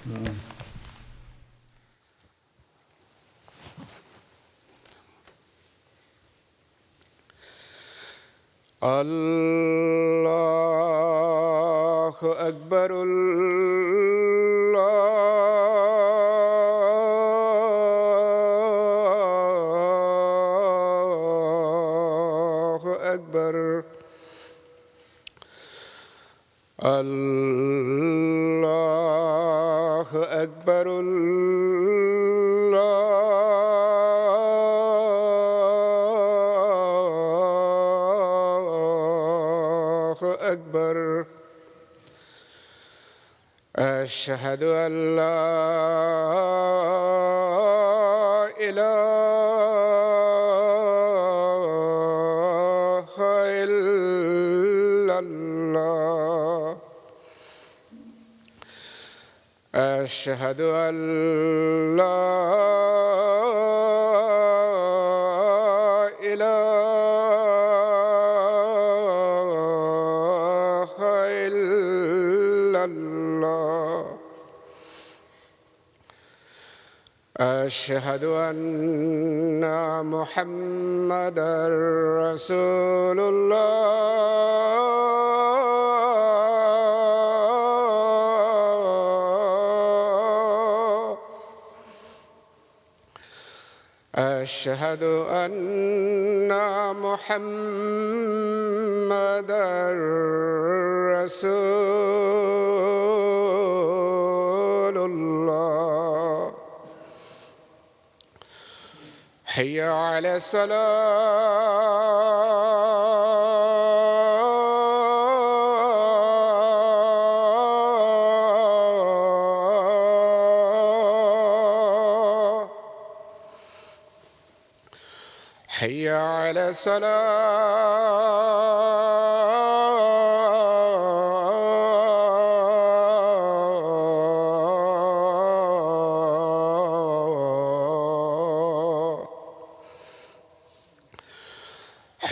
اللہ اکبر اللہ اکبر اللہ اکبر أكبر أشهد أن لا إله إلا الله أشهد أن لا أشهد أن محمدًا رسول الله أشهد أن محمدًا رسول الله حي على الصلاة حي على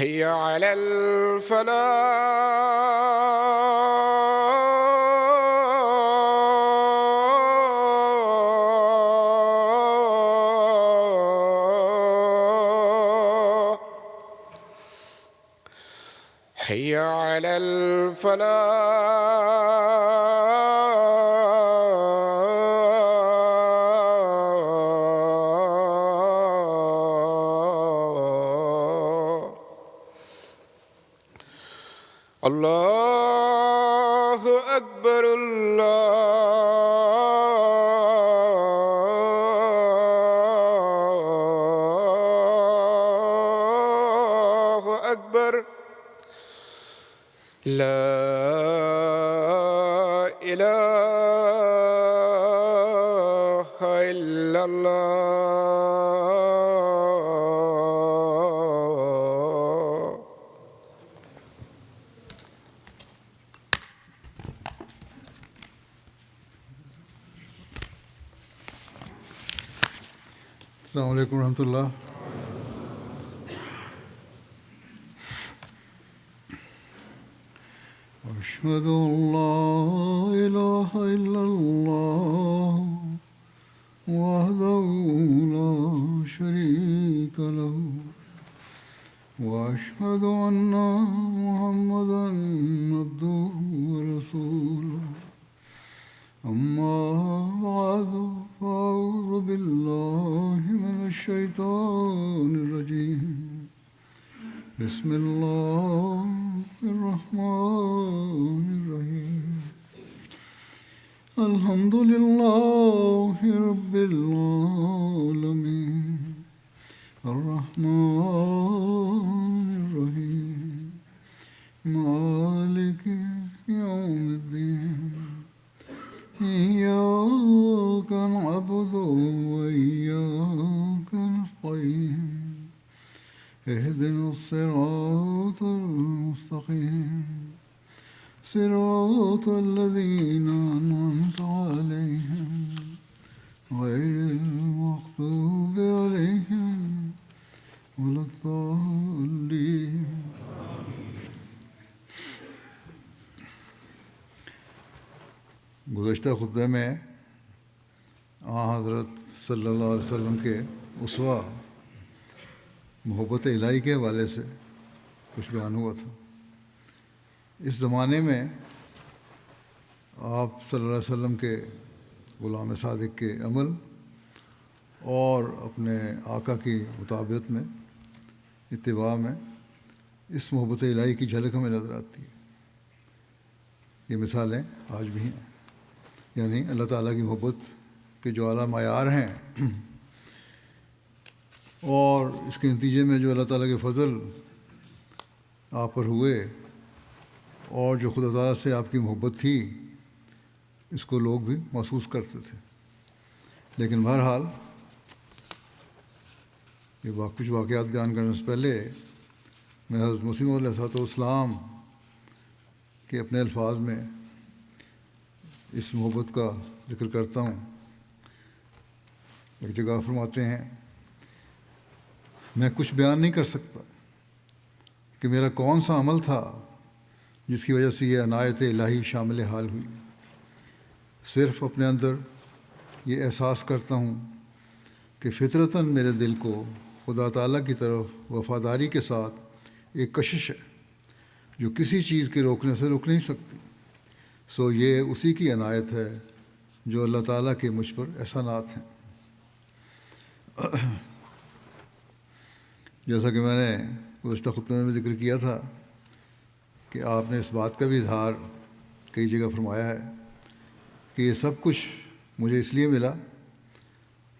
حي على الفلاح حي على الفلاح الله أكبر الله أكبر لا إله إلا الله السلام علیکم ورحمۃ اللہ. أشهد أن لا إله إلا الله وحده لا شريك له وأشهد أن محمدا عبده ورسوله أما بعد فأعوذ بالله من الشيطان الرجيم بسم الله الرحمن الرحيم الحمد لله رب العالمين الرحمن الرحيم مالك يوم الدين إياك نعبد وإياك نستعين اهدنا الصراط المستقيم صراط الذين أنعمت عليهم غير المغضوب عليهم ولا الضالين. گزشتہ خطبے میں حضرت صلی اللہ علیہ وسلم کے اسوہ محبت الہی کے حوالے سے کچھ بیان ہوا تھا۔ اس زمانے میں آپ صلی اللہ علیہ وسلم کے غلام صادق کے عمل اور اپنے آقا کی مطابقت میں، اتباع میں اس محبت الہی کی جھلک ہمیں نظر آتی ہے۔ یہ مثالیں آج بھی ہیں، یعنی اللہ تعالیٰ کی محبت کے جو اعلیٰ معیار ہیں، اور اس کے نتیجے میں جو اللہ تعالیٰ کے فضل آپ پر ہوئے اور جو خدا تعالیٰ سے آپ کی محبت تھی، اس کو لوگ بھی محسوس کرتے تھے۔ لیکن بہرحال یہ کچھ واقعات بیان کرنے سے پہلے میں حضرت مسیح علیہ السلام کے اپنے الفاظ میں اس محبت کا ذکر کرتا ہوں۔ ایک جگہ فرماتے ہیں، میں کچھ بیان نہیں کر سکتا کہ میرا کون سا عمل تھا جس کی وجہ سے یہ عنایت الہی شامل حال ہوئی۔ صرف اپنے اندر یہ احساس کرتا ہوں کہ فطرتاً میرے دل کو خدا تعالیٰ کی طرف وفاداری کے ساتھ ایک کشش ہے جو کسی چیز کے روکنے سے رک نہیں سکتی۔ سو یہ اسی کی عنایت ہے جو اللہ تعالیٰ کے مجھ پر احسانات ہیں۔ جیسا کہ میں نے گزشتہ خطبے میں بھی ذکر کیا تھا کہ آپ نے اس بات کا بھی اظہار کئی جگہ فرمایا ہے کہ یہ سب کچھ مجھے اس لیے ملا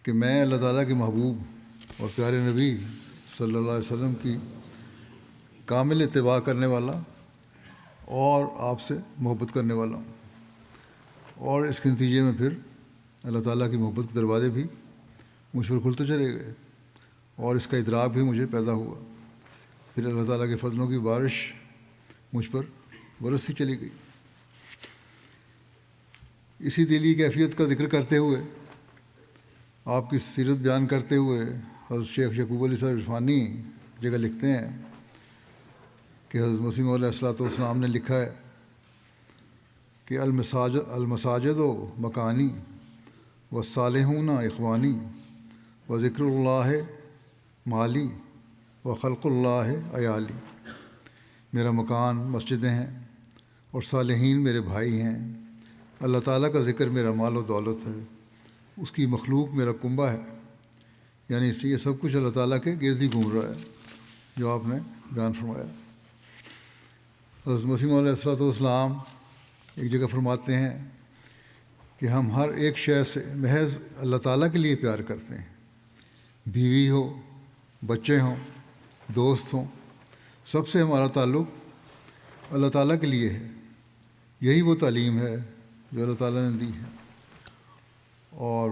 کہ میں اللہ تعالیٰ کے محبوب اور پیارے نبی صلی اللہ علیہ وسلم کی کامل اتباع کرنے والا اور آپ سے محبت کرنے والا ہوں، اور اس کے نتیجے میں پھر اللہ تعالیٰ کی محبت کے دروازے بھی مجھ پر کھلتے چلے گئے اور اس کا ادراک بھی مجھے پیدا ہوا۔ پھر اللہ تعالیٰ کے فضلوں کی بارش مجھ پر برستی چلی گئی۔ اسی دلی کیفیت کا ذکر کرتے ہوئے، آپ کی سیرت بیان کرتے ہوئے حضرت شیخ یعقوب علی صاحب عرفانی جگہ لکھتے ہیں کہ حضرت مسیح علیہ السلام نے لکھا ہے کہ المساجد و مکانی والصالحون اخوانی و ذکر اللہ مالی و خلق اللہ عیالی۔ میرا مکان مسجدیں ہیں اور صالحین میرے بھائی ہیں، اللہ تعالیٰ کا ذکر میرا مال و دولت ہے، اس کی مخلوق میرا کنبہ ہے۔ یعنی اس سے یہ سب کچھ اللہ تعالیٰ کے گرد ہی گھوم رہا ہے جو آپ نے بیان فرمایا۔ حضرت مسیح علیہ السلام ایک جگہ فرماتے ہیں کہ ہم ہر ایک شے سے محض اللہ تعالیٰ کے لیے پیار کرتے ہیں، بیوی ہو، بچے ہوں، دوست ہوں، سب سے ہمارا تعلق اللہ تعالیٰ کے لیے ہے۔ یہی وہ تعلیم ہے جو اللہ تعالیٰ نے دی ہے، اور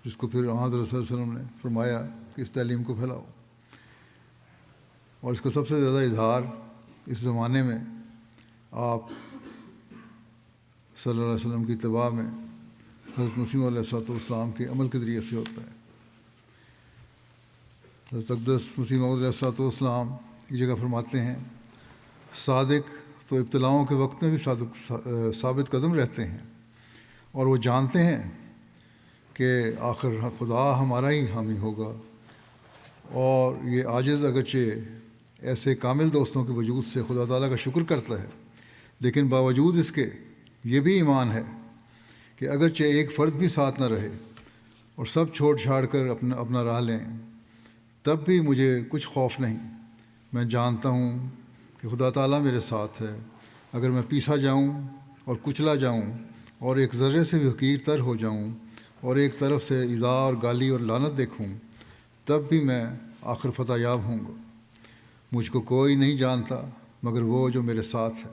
جس کو پھر حضرت صلی اللہ علیہ وسلم نے فرمایا کہ اس تعلیم کو پھیلاؤ۔ اور اس کا سب سے زیادہ اظہار اس زمانے میں آپ صلی اللہ علیہ وسلم کی اتباع میں حضرت مسیح علیہ السلام کے عمل کے ذریعے سے ہوتا ہے۔ حضرت اقدس مسیح علیہ السلام ایک جگہ فرماتے ہیں، صادق تو ابتلاؤں کے وقت میں بھی ثابت قدم رہتے ہیں، اور وہ جانتے ہیں کہ آخر خدا ہمارا ہی حامی ہوگا، اور یہ عاجز اگرچہ ایسے کامل دوستوں کے وجود سے خدا تعالیٰ کا شکر کرتا ہے، لیکن باوجود اس کے یہ بھی ایمان ہے کہ اگرچہ ایک فرد بھی ساتھ نہ رہے اور سب چھوڑ چھاڑ کر اپنا راہ لیں، تب بھی مجھے کچھ خوف نہیں۔ میں جانتا ہوں کہ خدا تعالیٰ میرے ساتھ ہے۔ اگر میں پیسا جاؤں اور کچلا جاؤں اور ایک ذرے سے بھی حقیر تر ہو جاؤں اور ایک طرف سے ایذا اور گالی اور لعنت دیکھوں، تب بھی میں آخر فتح یاب ہوں گا۔ مجھ کو کوئی نہیں جانتا مگر وہ جو میرے ساتھ ہے۔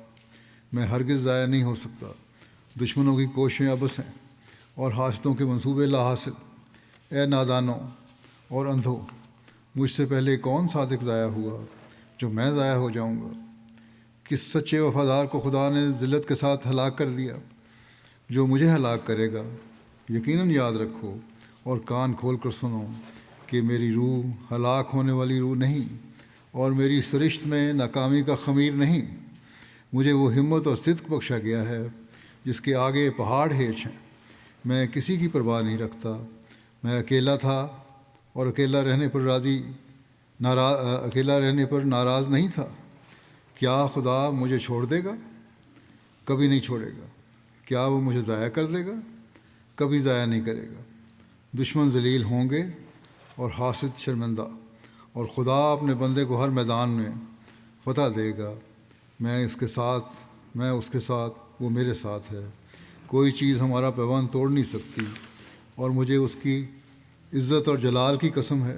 میں ہرگز ضائع نہیں ہو سکتا۔ دشمنوں کی کوششیں ابس ہیں اور حاسدوں کے منصوبے لا حاصل۔ اے نادانوں اور اندھوں، مجھ سے پہلے کون صادق ضائع ہوا جو میں ضائع ہو جاؤں گا؟ کس سچے وفادار کو خدا نے ذلت کے ساتھ ہلاک کر دیا؟ جو مجھے ہلاک کرے گا، یقیناً یاد رکھو اور کان کھول کر سنو کہ میری روح ہلاک ہونے والی روح نہیں، اور میری سرشت میں ناکامی کا خمیر نہیں۔ مجھے وہ ہمت اور صدق بخشا گیا ہے جس کے آگے پہاڑ ہیچ ہیں۔ میں کسی کی پرواہ نہیں رکھتا. میں اکیلا تھا اور اکیلا رہنے پر ناراض نہیں تھا. کیا خدا مجھے چھوڑ دے گا؟ کبھی نہیں چھوڑے گا. کیا وہ مجھے ضائع کر دے گا؟ کبھی ضائع نہیں کرے گا. دشمن ذلیل ہوں گے اور حاسد شرمندہ، اور خدا اپنے بندے کو ہر میدان میں فتح دے گا. میں اس کے ساتھ، وہ میرے ساتھ ہے. کوئی چیز ہمارا پیوند توڑ نہیں سکتی. اور مجھے اس کی عزت اور جلال کی قسم ہے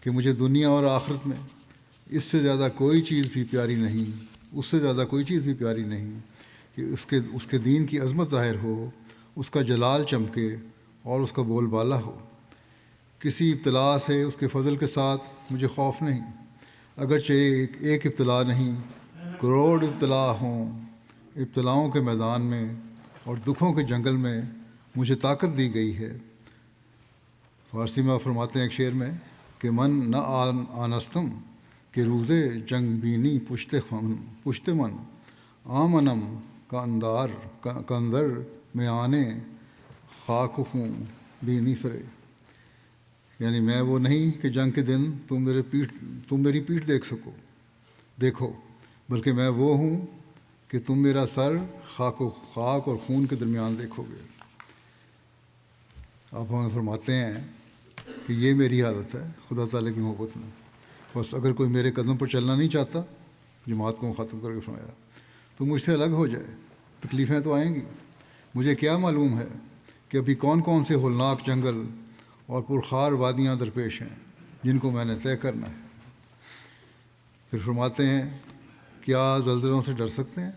کہ مجھے دنیا اور آخرت میں اس سے زیادہ کوئی چیز بھی پیاری نہیں کہ اس کے دین کی عظمت ظاہر ہو، اس کا جلال چمکے اور اس کا بول بالا ہو. کسی ابتلا سے اس کے فضل کے ساتھ مجھے خوف نہیں. اگرچہ ایک ابتلا نہیں، کروڑ ابتلا ہوں. ابتلاؤں کے میدان میں اور دکھوں کے جنگل میں مجھے طاقت دی گئی ہے. فارسی میں فرماتے ہیں ایک شعر میں کہ من نہ آنستم کہ روزے جنگ بینی پشت من آمنم کا اندر میں آنے خاک ہوں بینی سرے. یعنی میں وہ نہیں کہ جنگ کے دن تم میری پیٹھ دیکھو، بلکہ میں وہ ہوں کہ تم میرا سر خاک اور خون کے درمیان دیکھو گے. آپ ہمیں فرماتے ہیں کہ یہ میری حالت ہے خدا تعالیٰ کی محبت میں. بس اگر کوئی میرے قدم پر چلنا نہیں چاہتا، جماعت کو ختم کر کے فرمایا، تو مجھ سے الگ ہو جائے. تکلیفیں تو آئیں گی. مجھے کیا معلوم ہے کہ ابھی کون کون سے ہولناک جنگل اور پرخار وادیاں درپیش ہیں جن کو میں نے طے کرنا ہے. پھر فرماتے ہیں کیا زلزلوں سے ڈر سکتے ہیں؟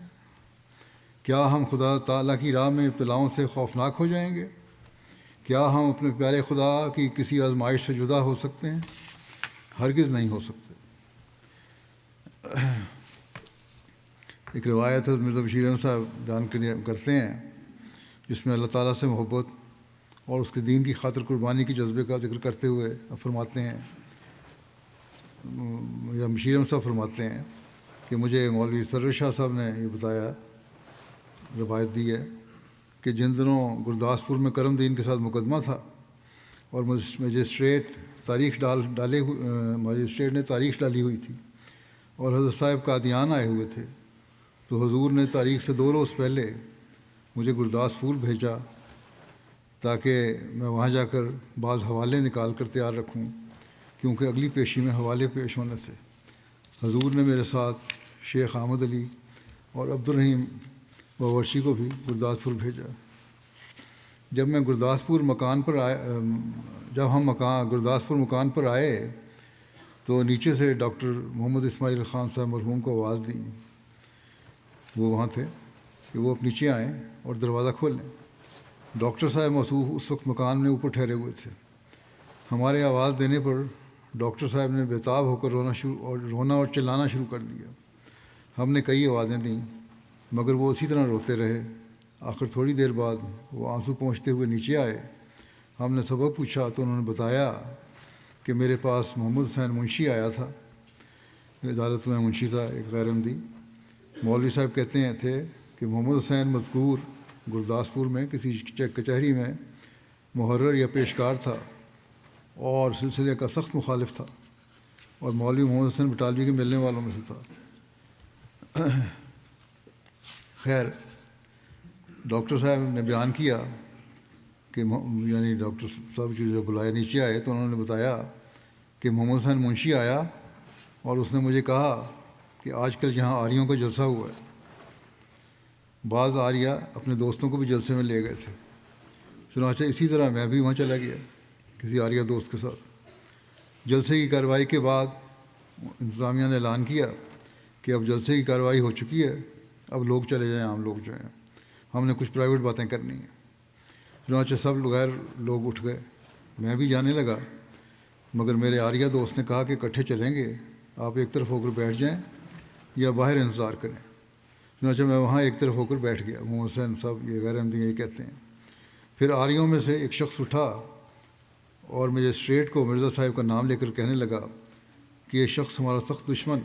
کیا ہم خدا تعالیٰ کی راہ میں ابتلاؤں سے خوفناک ہو جائیں گے؟ کیا ہم اپنے پیارے خدا کی کسی آزمائش سے جدا ہو سکتے ہیں؟ ہرگز نہیں ہو سکتے. ایک روایت حضرت مرزا بشیر احمد صاحب بیان کرتے ہیں جس میں اللہ تعالیٰ سے محبت اور اس کے دین کی خاطر قربانی کے جذبے کا ذکر کرتے ہوئے فرماتے ہیں، یا بشیر احمد صاحب فرماتے ہیں کہ مجھے مولوی سرور شاہ صاحب نے یہ بتایا، روایت دی ہے کہ جن دنوں گرداسپور میں کرم دین کے ساتھ مقدمہ تھا اور مجسٹریٹ نے تاریخ ڈالی ہوئی تھی اور حضرت صاحب قادیان آئے ہوئے تھے، تو حضور نے تاریخ سے 2 روز پہلے مجھے گرداسپور بھیجا تاکہ میں وہاں جا کر بعض حوالے نکال کر تیار رکھوں، کیونکہ اگلی پیشی میں حوالے پیش ہونے تھے. حضور نے میرے ساتھ شیخ احمد علی اور عبدالرحیم باورچی کو بھی گرداسپور بھیجا. جب ہم گرداسپور مکان پر آئے تو نیچے سے ڈاکٹر محمد اسماعیل خان صاحب مرحوم کو آواز دی، وہ وہاں تھے، کہ وہ اب نیچے آئیں اور دروازہ کھول لیں. ڈاکٹر صاحب موصوف اس وقت مکان میں اوپر ٹھہرے ہوئے تھے. ہمارے آواز دینے پر ڈاکٹر صاحب نے بےتاب ہو کر رونا اور چلانا شروع کر دیا. ہم نے کئی آوازیں دیں مگر وہ اسی طرح روتے رہے. آخر تھوڑی دیر بعد وہ آنسو پہنچتے ہوئے نیچے آئے. ہم نے سبب پوچھا تو انہوں نے بتایا کہ میرے پاس محمد حسین منشی آیا تھا. عدالت میں منشی تھا ایک غیر احمدی. مولوی صاحب کہتے تھے کہ محمد حسین مذکور گرداسپور میں کسی کچہری میں محرر یا پیشکار تھا اور سلسلے کا سخت مخالف تھا، اور مولوی محمد حسین بٹالوی کے ملنے والوں میں سے تھا. خیر، ڈاکٹر صاحب نے بیان کیا کہ یعنی ڈاکٹر صاحب جو بلائے نیچے آئے تو انہوں نے بتایا کہ محمد حسین منشی آیا اور اس نے مجھے کہا کہ آج کل یہاں آریوں کا جلسہ ہوا ہے. بعض آریہ اپنے دوستوں کو بھی جلسے میں لے گئے تھے. چنانچہ اسی طرح میں بھی وہاں چلا گیا کسی آریہ دوست کے ساتھ. جلسے کی کارروائی کے بعد انتظامیہ نے اعلان کیا کہ اب جلسے کی کارروائی ہو چکی ہے، اب لوگ چلے جائیں، عام لوگ جو ہیں، ہم نے کچھ پرائیویٹ باتیں کرنی ہیں. چنانچہ سب غیر لوگ اٹھ گئے. میں بھی جانے لگا مگر میرے آریہ دوست نے کہا کہ اکٹھے چلیں گے، آپ ایک طرف ہو کر بیٹھ جائیں یا باہر انتظار کریں. چنانچہ میں وہاں ایک طرف ہو کر بیٹھ گیا. محمد حسین صاحب یہ غیر احمدی یہ کہتے ہیں. پھر آریوں میں سے ایک شخص اٹھا اور مجسٹریٹ کو مرزا صاحب کا نام لے کر کہنے لگا کہ یہ شخص ہمارا سخت دشمن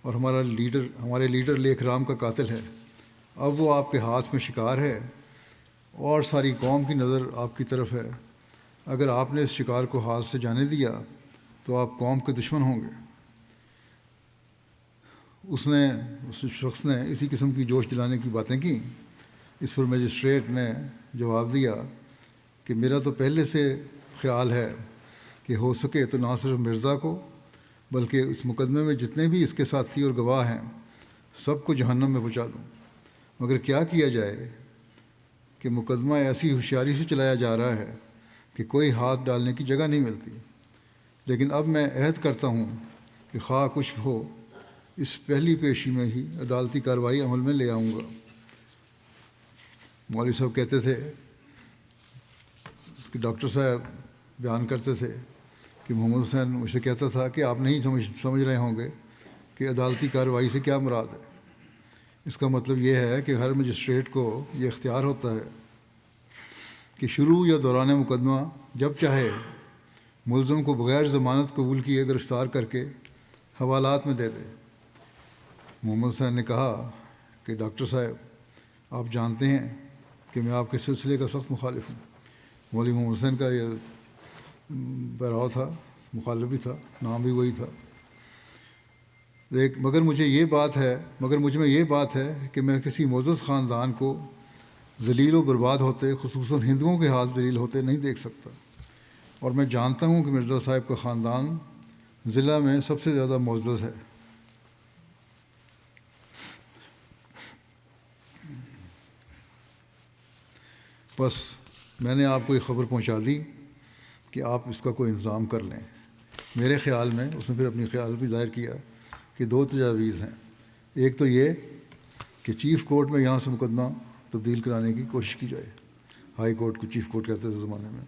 اور ہمارے لیڈر لیکھ رام کا قاتل ہے. اب وہ آپ کے ہاتھ میں شکار ہے اور ساری قوم کی نظر آپ کی طرف ہے، اگر آپ نے اس شکار کو ہاتھ سے جانے دیا تو آپ قوم کے دشمن ہوں گے۔ اس شخص نے اسی قسم کی جوش دلانے کی باتیں کیں۔ اس پر مجسٹریٹ نے جواب دیا کہ میرا تو پہلے سے خیال ہے کہ ہو سکے تو نہ صرف مرزا کو بلکہ اس مقدمے میں جتنے بھی اس کے ساتھی اور گواہ ہیں سب کو جہنم میں پہنچا دوں، مگر کیا کیا جائے کہ مقدمہ ایسی ہوشیاری سے چلایا جا رہا ہے کہ کوئی ہاتھ ڈالنے کی جگہ نہیں ملتی۔ لیکن اب میں عہد کرتا ہوں کہ خواہ کچھ ہو اس پہلی پیشی میں ہی عدالتی کارروائی عمل میں لے آؤں گا۔ مولوی صاحب کہتے تھے کہ ڈاکٹر صاحب بیان کرتے تھے کہ محمد حسین مجھ سے کہتا تھا کہ آپ نہیں سمجھ رہے ہوں گے کہ عدالتی کارروائی سے کیا مراد ہے۔ اس کا مطلب یہ ہے کہ ہر مجسٹریٹ کو یہ اختیار ہوتا ہے کہ شروع یا دوران مقدمہ جب چاہے ملزم کو بغیر ضمانت قبول کیے گرفتار کر کے حوالات میں دے دے۔ محمد حسین نے کہا کہ ڈاکٹر صاحب آپ جانتے ہیں کہ میں آپ کے سلسلے کا سخت مخالف ہوں۔ مولوی محمد حسین کا یہ پیراو تھا، مخالف بھی تھا، نام بھی وہی تھا۔ مگر مجھ میں یہ بات ہے کہ میں کسی معزز خاندان کو ذلیل و برباد ہوتے، خصوصاً ہندوؤں کے ہاتھ ذلیل ہوتے نہیں دیکھ سکتا، اور میں جانتا ہوں کہ مرزا صاحب کا خاندان ضلع میں سب سے زیادہ معزز ہے۔ بس میں نے آپ کو یہ خبر پہنچا دی کہ آپ اس کا کوئی انتظام کر لیں۔ میرے خیال میں اس نے پھر اپنی خیال بھی ظاہر کیا کہ 2 تجاویز ہیں۔ ایک تو یہ کہ چیف کورٹ میں یہاں سے مقدمہ تبدیل کرانے کی کوشش کی جائے، ہائی کورٹ کو چیف کورٹ کہتے تھے زمانے میں،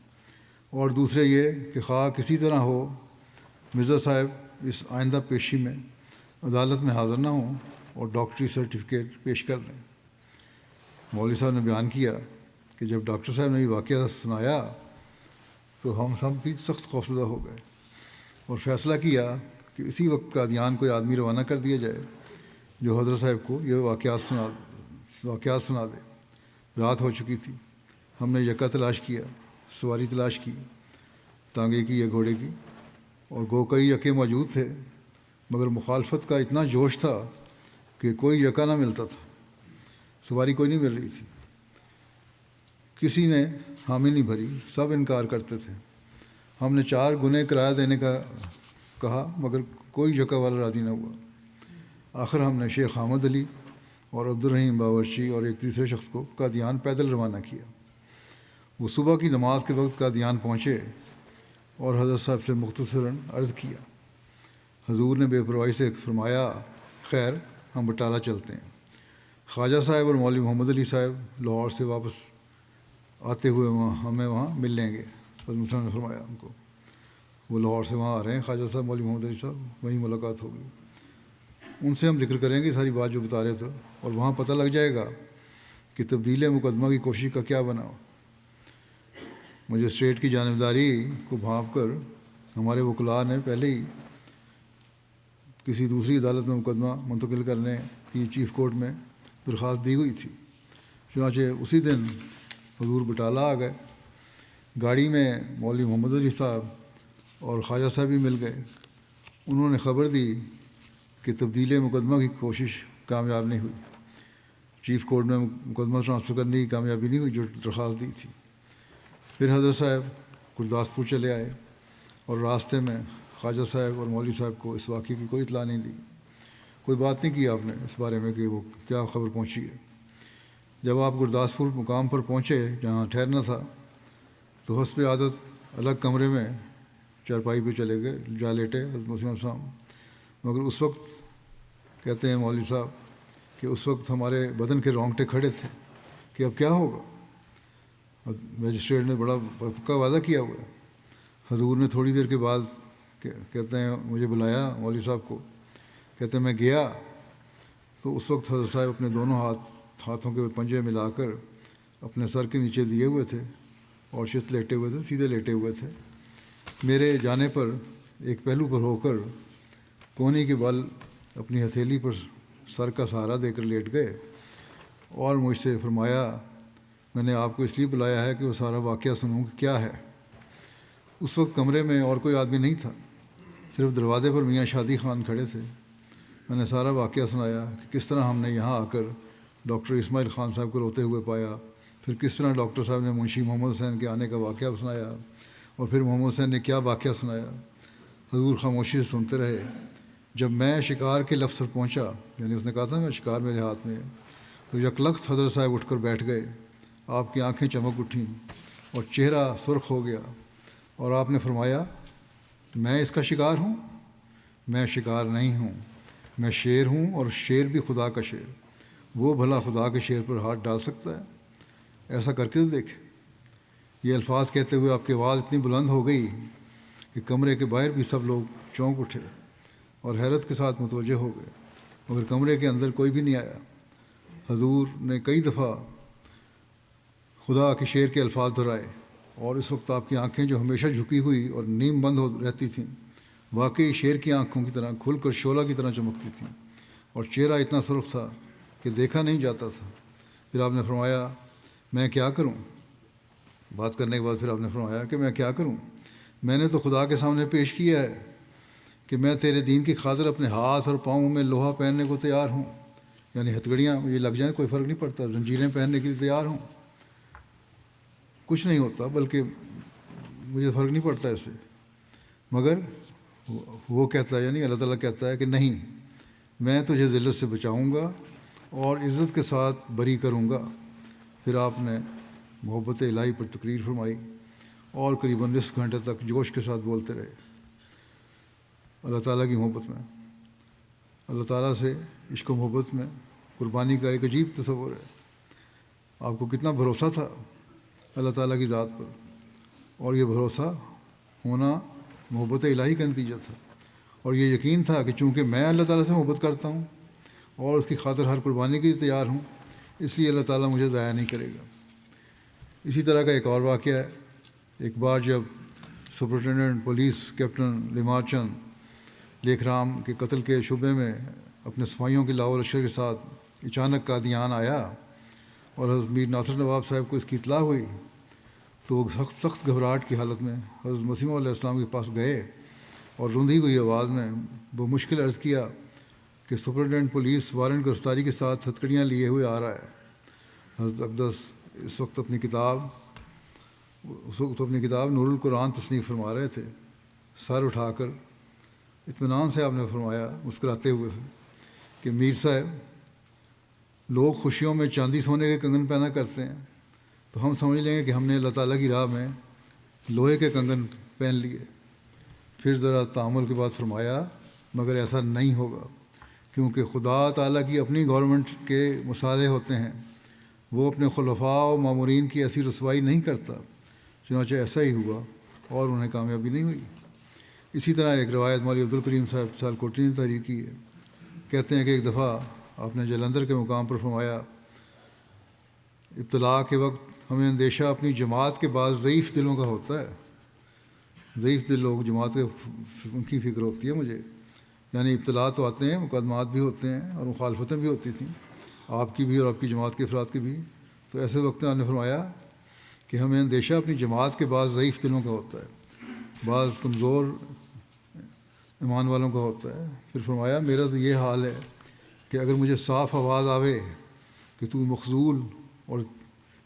اور دوسرے یہ کہ خواہ کسی طرح ہو مرزا صاحب اس آئندہ پیشی میں عدالت میں حاضر نہ ہوں اور ڈاکٹری سرٹیفکیٹ پیش کر دیں۔ مولوی صاحب نے بیان کیا کہ جب ڈاکٹر صاحب نے یہ واقعہ سنایا تو ہم سب بھی سخت خوفزدہ ہو گئے اور فیصلہ کیا کہ اسی وقت قادیان کوئی آدمی روانہ کر دیا جائے جو حضرت صاحب کو یہ واقعات سنا دے۔ رات ہو چکی تھی۔ ہم نے یکا تلاش کیا، سواری تلاش کی، تانگے کی یا گھوڑے کی، اور گو کئی یکے موجود تھے، مگر مخالفت کا اتنا جوش تھا کہ کوئی یکا نہ ملتا تھا، سواری کوئی نہیں مل رہی تھی، کسی نے حامی نہیں بھری، سب انکار کرتے تھے۔ ہم نے 4 گنے کرایہ دینے کا کہا مگر کوئی یکا والا راضی نہ ہوا۔ آخر ہم نے شیخ حامد علی اور عبدالرحیم باورچی اور ایک تیسرے شخص کو قادیان پیدل روانہ کیا۔ وہ صبح کی نماز کے وقت قادیان پہنچے اور حضرت صاحب سے مختصراً عرض کیا۔ حضور نے بے پرواہی سے فرمایا، خیر ہم بٹالہ چلتے ہیں، خواجہ صاحب اور مولوی محمد علی صاحب لاہور سے واپس آتے ہوئے ہمیں وہاں مل لیں گے۔ حضرت مسلم نے فرمایا ان کو، وہ لاہور سے وہاں آ رہے ہیں خواجہ صاحب، مولوی محمد علی صاحب، وہیں ملاقات ہوگی، ان سے ہم ذکر کریں گے ساری بات جو بتا رہے تھے، اور وہاں پتہ لگ جائے گا کہ تبدیل مقدمہ کی کوشش کا کیا بنا ہو۔ مجسٹریٹ کی جانبداری کو بھانپ کر ہمارے وکلاء نے پہلے ہی کسی دوسری عدالت میں مقدمہ منتقل کرنے کی چیف کورٹ میں درخواست دی ہوئی تھی۔ چنانچہ اسی دن حضور بٹالہ آ گئے۔ گاڑی میں مولوی محمد علی صاحب اور خواجہ صاحب بھی مل گئے۔ انہوں نے خبر دی کہ تبدیل مقدمہ کی کوشش کامیاب نہیں ہوئی، چیف کورٹ میں مقدمہ ٹرانسفر کرنے کی کامیابی نہیں ہوئی جو درخواست دی تھی۔ پھر حضرت صاحب گرداسپور چلے آئے اور راستے میں خواجہ صاحب اور مولوی صاحب کو اس واقعے کی کوئی اطلاع نہیں دی، کوئی بات نہیں کی آپ نے اس بارے میں کہ وہ کیا خبر پہنچی ہے۔ جب آپ گرداسپور مقام پر پہنچے جہاں ٹھہرنا تھا تو حسب عادت الگ کمرے میں چارپائی پہ چلے گئے، جا لیٹے حضرت مسیح السلام، مگر اس وقت کہتے ہیں مولوی صاحب کہ اس وقت ہمارے بدن کے رونگٹے کھڑے تھے کہ اب کیا ہوگا۔ مجسٹریٹ نے بڑا پکا وعدہ کیا ہوا ہے۔ حضور نے تھوڑی دیر کے بعد کہتے ہیں مجھے بلایا مولوی صاحب کو، کہتے ہیں میں گیا تو اس وقت حضرت صاحب اپنے دونوں ہاتھوں کے پنجے ملا کر اپنے سر کے نیچے دیے ہوئے تھے اور شت لیٹے ہوئے تھے، سیدھے لیٹے ہوئے تھے۔ میرے جانے پر ایک پہلو پر ہو کر کونی کے بل اپنی ہتھیلی پر سر کا سہارا دے کر لیٹ گئے اور مجھ سے فرمایا میں نے آپ کو اس لیے بلایا ہے کہ وہ سارا واقعہ سنوں کہ کیا ہے۔ اس وقت کمرے میں اور کوئی آدمی نہیں تھا، صرف دروازے پر میاں شادی خان کھڑے تھے۔ میں نے سارا واقعہ سنایا کہ کس طرح ہم نے یہاں آ کر ڈاکٹر اسماعیل خان صاحب کو روتے ہوئے پایا، پھر کس طرح ڈاکٹر صاحب نے منشی محمد حسین کے آنے کا واقعہ سنایا، اور پھر محمد حسین نے کیا واقعہ سنایا۔ حضور خاموشی سے سنتے رہے۔ جب میں شکار کے لفظ پر پہنچا، یعنی اس نے کہا تھا میں شکار میرے ہاتھ میں ہے، تو یکلخت حضرت صاحب اٹھ کر بیٹھ گئے۔ آپ کی آنکھیں چمک اٹھیں اور چہرہ سرخ ہو گیا، اور آپ نے فرمایا میں اس کا شکار ہوں؟ میں شکار نہیں ہوں، میں شیر ہوں، اور شیر بھی خدا کا شیر۔ وہ بھلا خدا کے شیر پر ہاتھ ڈال سکتا ہے؟ ایسا کر کے دیکھے۔ یہ الفاظ کہتے ہوئے آپ کی آواز اتنی بلند ہو گئی کہ کمرے کے باہر بھی سب لوگ چونک اٹھے اور حیرت کے ساتھ متوجہ ہو گئے، مگر کمرے کے اندر کوئی بھی نہیں آیا۔ حضور نے کئی دفعہ خدا کے شیر کے الفاظ دہرائے، اور اس وقت آپ کی آنکھیں جو ہمیشہ جھکی ہوئی اور نیم بند ہو رہتی تھیں، واقعی شیر کی آنکھوں کی طرح کھل کر شعلہ کی طرح چمکتی تھیں، اور چہرہ اتنا سرخ تھا کہ دیکھا نہیں جاتا تھا۔ پھر آپ نے فرمایا میں کیا کروں؟ بات کرنے کے بعد پھر آپ نے فرمایا کہ میں کیا کروں؟ میں نے تو خدا کے سامنے پیش کیا ہے کہ میں تیرے دین کی خاطر اپنے ہاتھ اور پاؤں میں لوہا پہننے کو تیار ہوں، یعنی ہتھکڑیاں مجھے لگ جائیں کوئی فرق نہیں پڑتا، زنجیریں پہننے کے لیے تیار ہوں، کچھ نہیں ہوتا، بلکہ مجھے فرق نہیں پڑتا اس سے۔ مگر وہ کہتا ہے، یعنی اللہ تعالیٰ کہتا ہے کہ نہیں، میں تجھے ذلت سے بچاؤں گا اور عزت کے ساتھ بری کروں گا۔ پھر آپ نے محبت الہی پر تقریر فرمائی اور قریباً نصف گھنٹے تک جوش کے ساتھ بولتے رہے۔ اللہ تعالیٰ کی محبت میں، اللہ تعالیٰ سے عشق و محبت میں قربانی کا ایک عجیب تصور ہے۔ آپ کو کتنا بھروسہ تھا اللہ تعالیٰ کی ذات پر، اور یہ بھروسہ ہونا محبت الہی کا نتیجہ تھا، اور یہ یقین تھا کہ چونکہ میں اللہ تعالیٰ سے محبت کرتا ہوں اور اس کی خاطر ہر قربانی کے لیے تیار ہوں، اس لیے اللہ تعالیٰ مجھے ضائع نہیں کرے گا۔ اسی طرح کا ایک اور واقعہ ہے۔ ایک بار جب سپرنٹینڈنٹ پولیس کیپٹن لیمار چند لیکھ رام کے قتل کے شبے میں اپنے سپاہیوں کے لاؤ لشکر کے ساتھ اچانک قادیان آیا اور حضرت میر ناصر نواب صاحب کو اس کی اطلاع ہوئی، تو وہ سخت گھبراہٹ کی حالت میں حضرت مسیح علیہ السلام کے پاس گئے اور رندھی ہوئی آواز میں بمشکل عرض کیا کہ سپرنٹینڈنٹ پولیس وارنٹ گرفتاری کے ساتھ ہتھکڑیاں لیے ہوئے آ رہا ہے۔ حضرت اقدس اس وقت اپنی کتاب نور القرآن تصنیف فرما رہے تھے۔ سر اٹھا کر اطمینان سے آپ نے فرمایا مسکراتے ہوئے کہ میر صاحب، لوگ خوشیوں میں چاندی سونے کے کنگن پہنا کرتے ہیں، تو ہم سمجھ لیں گے کہ ہم نے اللہ تعالیٰ کی راہ میں لوہے کے کنگن پہن لیے۔ پھر ذرا تأمل کے بعد فرمایا مگر ایسا نہیں ہوگا، کیونکہ خدا تعالیٰ کی اپنی گورنمنٹ کے مصالحے ہوتے ہیں، وہ اپنے خلفاء و مامورین کی ایسی رسوائی نہیں کرتا۔ چنانچہ ایسا ہی ہوا اور انہیں کامیابی نہیں ہوئی۔ اسی طرح ایک روایت مولوی عبدالکریم صاحب سیالکوٹی نے تحریر کی ہے۔ کہتے ہیں کہ ایک دفعہ آپ نے جلندھر کے مقام پر فرمایا ابتلاء کے وقت ہمیں اندیشہ اپنی جماعت کے بعض ضعیف دلوں کا ہوتا ہے۔ ضعیف دل لوگ جماعت کے ان کی فکر ہوتی ہے مجھے، یعنی ابتلاء تو آتے ہیں، مقدمات بھی ہوتے ہیں اور مخالفتیں بھی ہوتی تھیں، آپ کی بھی اور آپ کی جماعت کے افراد کی بھی۔ تو ایسے وقت میں آپ نے فرمایا کہ ہمیں اندیشہ اپنی جماعت کے بعض ضعیف دلوں کا ہوتا ہے، بعض کمزور ایمان والوں کا ہوتا ہے۔ پھر فرمایا میرا تو یہ حال ہے کہ اگر مجھے صاف آواز آوے کہ تو مخذول اور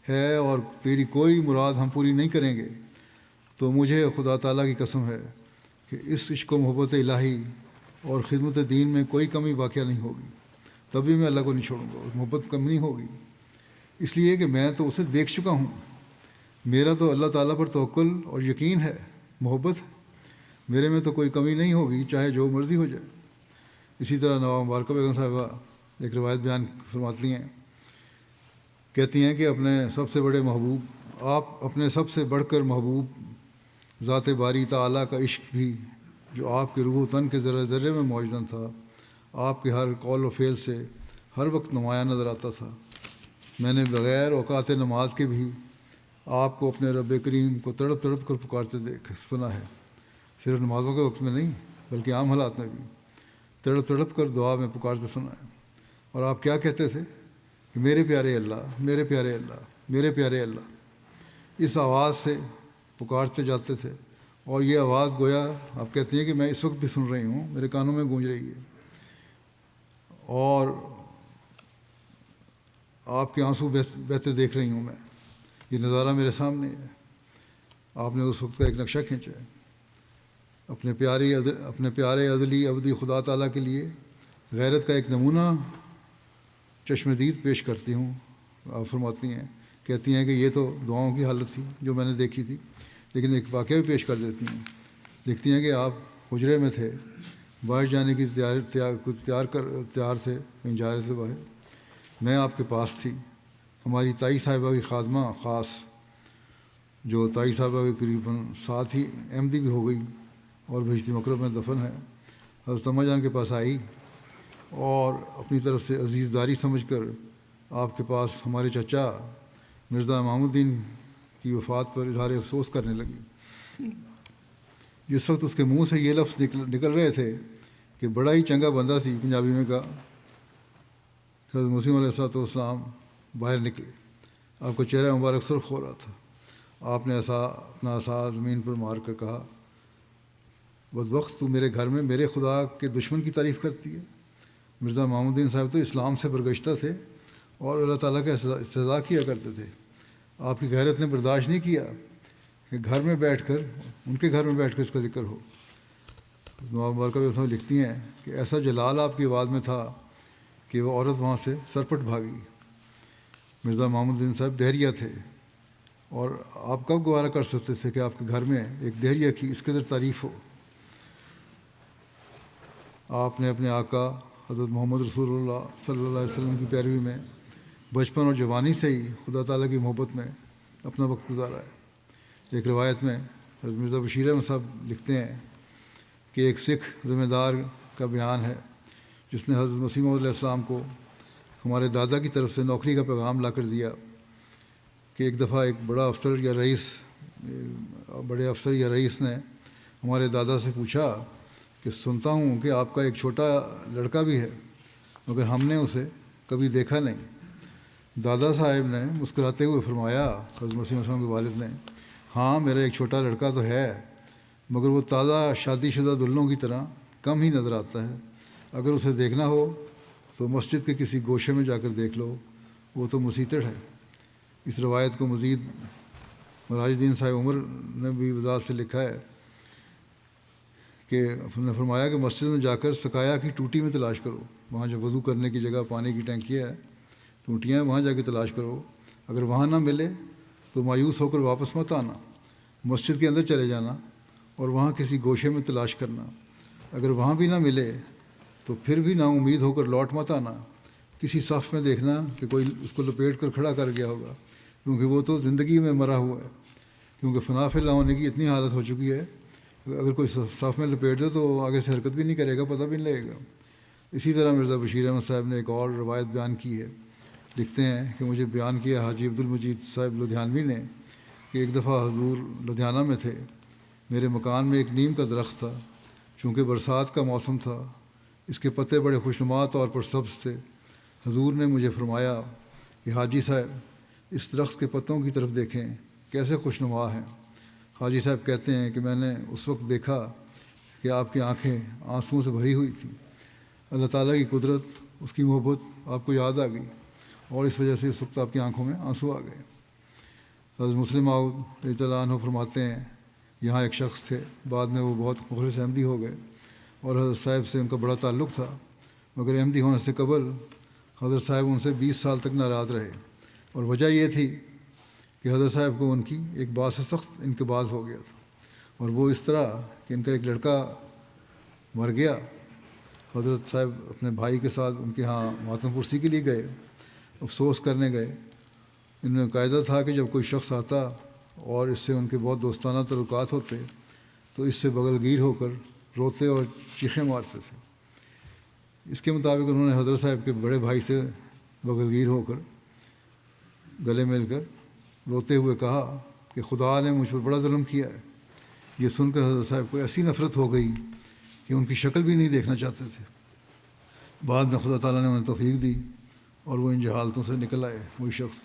ہے اور تیری کوئی مراد ہم پوری نہیں کریں گے، تو مجھے خدا تعالیٰ کی قسم ہے کہ اس عشق و محبت الہی اور خدمت دین میں کوئی کمی واقع نہیں ہوگی، تبھی میں اللہ کو نہیں چھوڑوں گا، محبت کم نہیں ہوگی، اس لیے کہ میں تو اسے دیکھ چکا ہوں۔ میرا تو اللہ تعالیٰ پر توکل اور یقین ہے، محبت ہے، میرے میں تو کوئی کمی نہیں ہوگی چاہے جو مرضی ہو جائے۔ اسی طرح نواب مبارکہ بیگم صاحبہ ایک روایت بیان فرماتی ہیں، کہتی ہیں کہ اپنے سب سے بڑے محبوب، آپ اپنے سب سے بڑھ کر محبوب ذات باری تعالیٰ کا عشق بھی جو آپ کے روح و تن کے ذرے ذرے میں موجود تھا، آپ کے ہر قول و فعل سے ہر وقت نمایاں نظر آتا تھا۔ میں نے بغیر اوقات نماز کے بھی آپ کو اپنے رب کریم کو تڑپ تڑپ کر پکارتے دیکھ سنا ہے، صرف نمازوں کے وقت میں نہیں بلکہ عام حالات میں بھی تڑپ تڑپ کر دعا میں پکارتے سنا ہے۔ اور آپ کیا کہتے تھے کہ میرے پیارے اللہ، میرے پیارے اللہ، میرے پیارے اللہ۔ اس آواز سے پکارتے جاتے تھے، اور یہ آواز گویا آپ کہتی ہیں کہ میں اس وقت بھی سن رہی ہوں، میرے کانوں میں گونج رہی ہے، اور آپ کے آنسو بہتے دیکھ رہی ہوں میں۔ یہ نظارہ میرے سامنے ہے۔ آپ نے اس وقت کا ایک نقشہ کھینچا ہے۔ اپنے پیارے ازلی ابدی خدا تعالیٰ کے لیے غیرت کا ایک نمونہ چشم دید پیش کرتی ہوں۔ آپ فرماتی ہیں، کہتی ہیں کہ یہ تو دعاؤں کی حالت تھی جو میں نے دیکھی تھی، لیکن ایک واقعہ بھی پیش کر دیتی ہیں۔ لکھتی ہیں کہ آپ حجرے میں تھے، باہر جانے کی تیار تھے، کہیں جا رہے تھے باہر، میں آپ کے پاس تھی۔ ہماری تائی صاحبہ کی خادمہ خاص، جو تائی صاحبہ کے قریباً ساتھ ہی احمدی بھی ہو گئی اور بہشتی مکرم میں دفن ہے، حضرت اماں جان کے پاس آئی اور اپنی طرف سے عزیز داری سمجھ کر آپ کے پاس ہمارے چچا مرزا امام الدین کی وفات پر اظہار افسوس کرنے لگی۔ جس وقت اس کے منہ سے یہ لفظ نکل رہے تھے کہ بڑا ہی چنگا بندہ تھی، پنجابی میں کہا، حضرت مسیم علیہ والسلام باہر نکلے۔ آپ کا چہرہ مبارک سرخ ہو رہا تھا۔ آپ نے اپنا عصا زمین پر مار کر کہا، بدبخت، تو میرے گھر میں میرے خدا کے دشمن کی تعریف کرتی ہے۔ مرزا محمد الدین صاحب تو اسلام سے برگشتہ تھے اور اللہ تعالیٰ کا استحضاء کیا کرتے تھے۔ آپ کی غیرت نے برداشت نہیں کیا کہ گھر میں بیٹھ کر، ان کے گھر میں بیٹھ کر اس کا ذکر ہو۔ نواب مبارکہ لکھتی ہیں کہ ایسا جلال آپ کی آواز میں تھا کہ وہ عورت وہاں سے سرپٹ بھاگی۔ مرزا محمد الدین صاحب دہریہ تھے، اور آپ کب گوارہ کر سکتے تھے کہ آپ کے گھر میں ایک دہریہ کی اس قدر تعریف ہو۔ آپ نے اپنے آقا حضرت محمد رسول اللہ صلی اللہ علیہ وسلم کی پیروی میں بچپن اور جوانی سے ہی خدا تعالیٰ کی محبت میں اپنا وقت گزارا ہے۔ ایک روایت میں حضرت مرزا بشیر احمد صاحب لکھتے ہیں کہ ایک سکھ ذمہ دار کا بیان ہے جس نے حضرت مسیح موعود علیہ السلام کو ہمارے دادا کی طرف سے نوکری کا پیغام لا کر دیا کہ ایک دفعہ ایک بڑے افسر یا رئیس نے ہمارے دادا سے پوچھا کہ سنتا ہوں کہ آپ کا ایک چھوٹا لڑکا بھی ہے، مگر ہم نے اسے کبھی دیکھا نہیں۔ دادا صاحب نے مسکراتے ہوئے فرمایا، حضرت مسیح السلام کے والد نے، ہاں میرا ایک چھوٹا لڑکا تو ہے، مگر وہ تازہ شادی شدہ دلہنوں کی طرح کم ہی نظر آتا ہے۔ اگر اسے دیکھنا ہو تو مسجد کے کسی گوشے میں جا کر دیکھ لو، وہ تو مسیتڑ ہے۔ اس روایت کو مزید مراج الدین صاحب عمر نے بھی وضاحت سے لکھا ہے کہ نے فرمایا کہ مسجد میں جا کر سقایا کی ٹوٹی میں تلاش کرو، وہاں جو وضو کرنے کی جگہ پانی کی ٹینکیاں ہے، ٹوٹیاں ہیں، وہاں جا کے تلاش کرو۔ اگر وہاں نہ ملے تو مایوس ہو کر واپس مت آنا، مسجد کے اندر چلے جانا اور وہاں کسی گوشے میں تلاش کرنا۔ اگر وہاں بھی نہ ملے تو پھر بھی نا امید ہو کر لوٹ مت آنا، کسی صف میں دیکھنا کہ کوئی اس کو لپیٹ کر کھڑا کر گیا ہوگا، کیونکہ وہ تو زندگی میں مرا ہوا ہے، کیونکہ فنا فی اللہ ہونے کی اتنی حالت ہو چکی ہے، اگر کوئی صف میں لپیٹ دے تو آگے سے حرکت بھی نہیں کرے گا، پتہ بھی نہیں لگے گا۔ اسی طرح مرزا بشیر احمد صاحب نے ایک اور روایت بیان کی ہے۔ لکھتے ہیں کہ مجھے بیان کیا حاجی عبد المجید صاحب لدھیانوی نے کہ ایک دفعہ حضور لدھیانہ میں تھے، میرے مکان میں ایک نیم کا درخت تھا، چونکہ برسات کا موسم تھا، اس کے پتے بڑے خوشنما طور پر سبز تھے۔ حضور نے مجھے فرمایا کہ حاجی صاحب اس درخت کے پتوں کی طرف دیکھیں کیسے خوشنما ہیں۔ حاجی صاحب کہتے ہیں کہ میں نے اس وقت دیکھا کہ آپ کی آنکھیں آنسوؤں سے بھری ہوئی تھیں۔ اللہ تعالیٰ کی قدرت، اس کی محبت آپ کو یاد آ گئی اور اس وجہ سے اس وقت آپ کی آنکھوں میں آنسو آ گئے۔ حضرت مسلم موعود رضی اللہ عنہ فرماتے ہیں، یہاں ایک شخص تھے، بعد میں وہ بہت مخلص احمدی ہو گئے اور حضرت صاحب سے ان کا بڑا تعلق تھا، مگر احمدی ہونے سے قبل حضرت صاحب ان سے 20 سال تک ناراض رہے، اور وجہ یہ تھی کہ حضرت صاحب کو ان کی ایک بات سے سخت انقباض ہو گیا تھا، اور وہ اس طرح کہ ان کا ایک لڑکا مر گیا۔ حضرت صاحب اپنے بھائی کے ساتھ ان کے ہاں ماتم پرسی کے لیے گئے، افسوس کرنے گئے۔ ان میں قاعدہ تھا کہ جب کوئی شخص آتا اور اس سے ان کے بہت دوستانہ تعلقات ہوتے تو اس سے بغل گیر ہو کر روتے اور چیخیں مارتے تھے۔ اس کے مطابق انہوں نے حضرت صاحب کے بڑے بھائی سے بغل گیر ہو کر گلے مل کر روتے ہوئے کہا کہ خدا نے مجھ پر بڑا ظلم کیا ہے۔ یہ سن کر حضرت صاحب کو ایسی نفرت ہو گئی کہ ان کی شکل بھی نہیں دیکھنا چاہتے تھے۔ بعد میں خدا تعالیٰ نے انہیں توفیق دی اور وہ ان جہالتوں سے نکل آئے۔ وہی شخص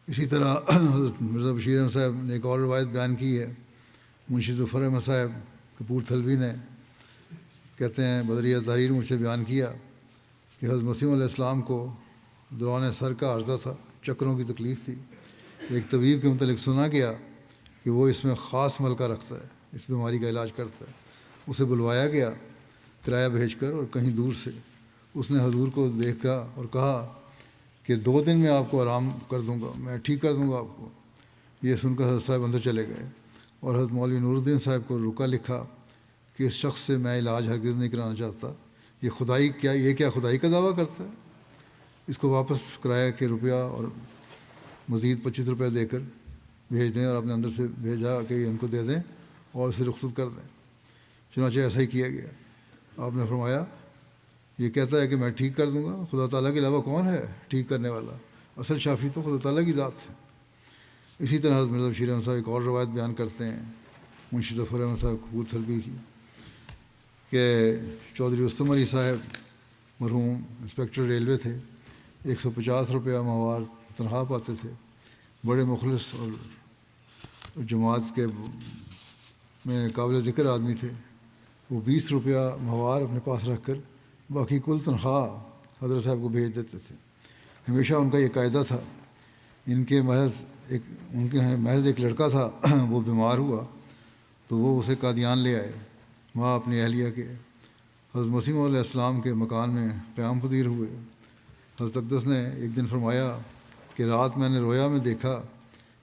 اسی طرح حضرت مرزا بشیر احمد صاحب نے ایک اور روایت بیان کی ہے. منشی ظفر احمد صاحب کپور تھلوی نے کہتے ہیں بدریہ تحریر مجھ سے بیان کیا کہ حضرت مسیح علیہ السلام کو دوران سر کا عرضہ تھا، چکروں کی تکلیف تھی. ایک طبیب کے متعلق سنا گیا کہ وہ اس میں خاص ملکہ رکھتا ہے، اس بیماری کا علاج کرتا ہے. اسے بلوایا گیا کرایہ بھیج کر اور کہیں دور سے. اس نے حضور کو دیکھا اور کہا کہ 2 دن میں آپ کو آرام کر دوں گا، میں ٹھیک کر دوں گا آپ کو. یہ سن کر حضرت صاحب اندر چلے گئے اور حضرت مولوی نور الدین صاحب کو رکا لکھا کہ اس شخص سے میں علاج ہرگز نہیں کرانا چاہتا، یہ کیا خدائی کا دعویٰ کرتا ہے. اس کو واپس کرایہ کے روپیہ اور مزید 25 روپے دے کر بھیج دیں اور اپنے اندر سے بھیجا کہ ان کو دے دیں اور اسے رخصت کر دیں. چنانچہ ایسا ہی کیا گیا. آپ نے فرمایا یہ کہتا ہے کہ میں ٹھیک کر دوں گا، خدا تعالیٰ کے علاوہ کون ہے ٹھیک کرنے والا؟ اصل شافی تو خدا تعالیٰ کی ذات ہے. اسی طرح حضرت مرزا بشیر احمد صاحب ایک اور روایت بیان کرتے ہیں منشی ظفر احمد صاحب کپور تھلوی کی کہ چودھری رستم علی صاحب مرحوم انسپکٹر ریلوے تھے، 150 روپیہ ماہوار تنخواہ پاتے تھے. بڑے مخلص اور جماعت کے میں قابل ذکر آدمی تھے. وہ 20 روپیہ ماہوار اپنے پاس رکھ کر باقی کل تنخواہ حضرت صاحب کو بھیج دیتے تھے. ہمیشہ ان کا یہ قاعدہ تھا. ان کے محض ایک لڑکا تھا، وہ بیمار ہوا تو وہ اسے قادیان لے آئے، وہاں اپنی اہلیہ کے حضرت مسیح علیہ السلام کے مکان میں قیام پذیر ہوئے. حضرت اقدس نے ایک دن فرمایا کہ رات میں نے رویا میں دیکھا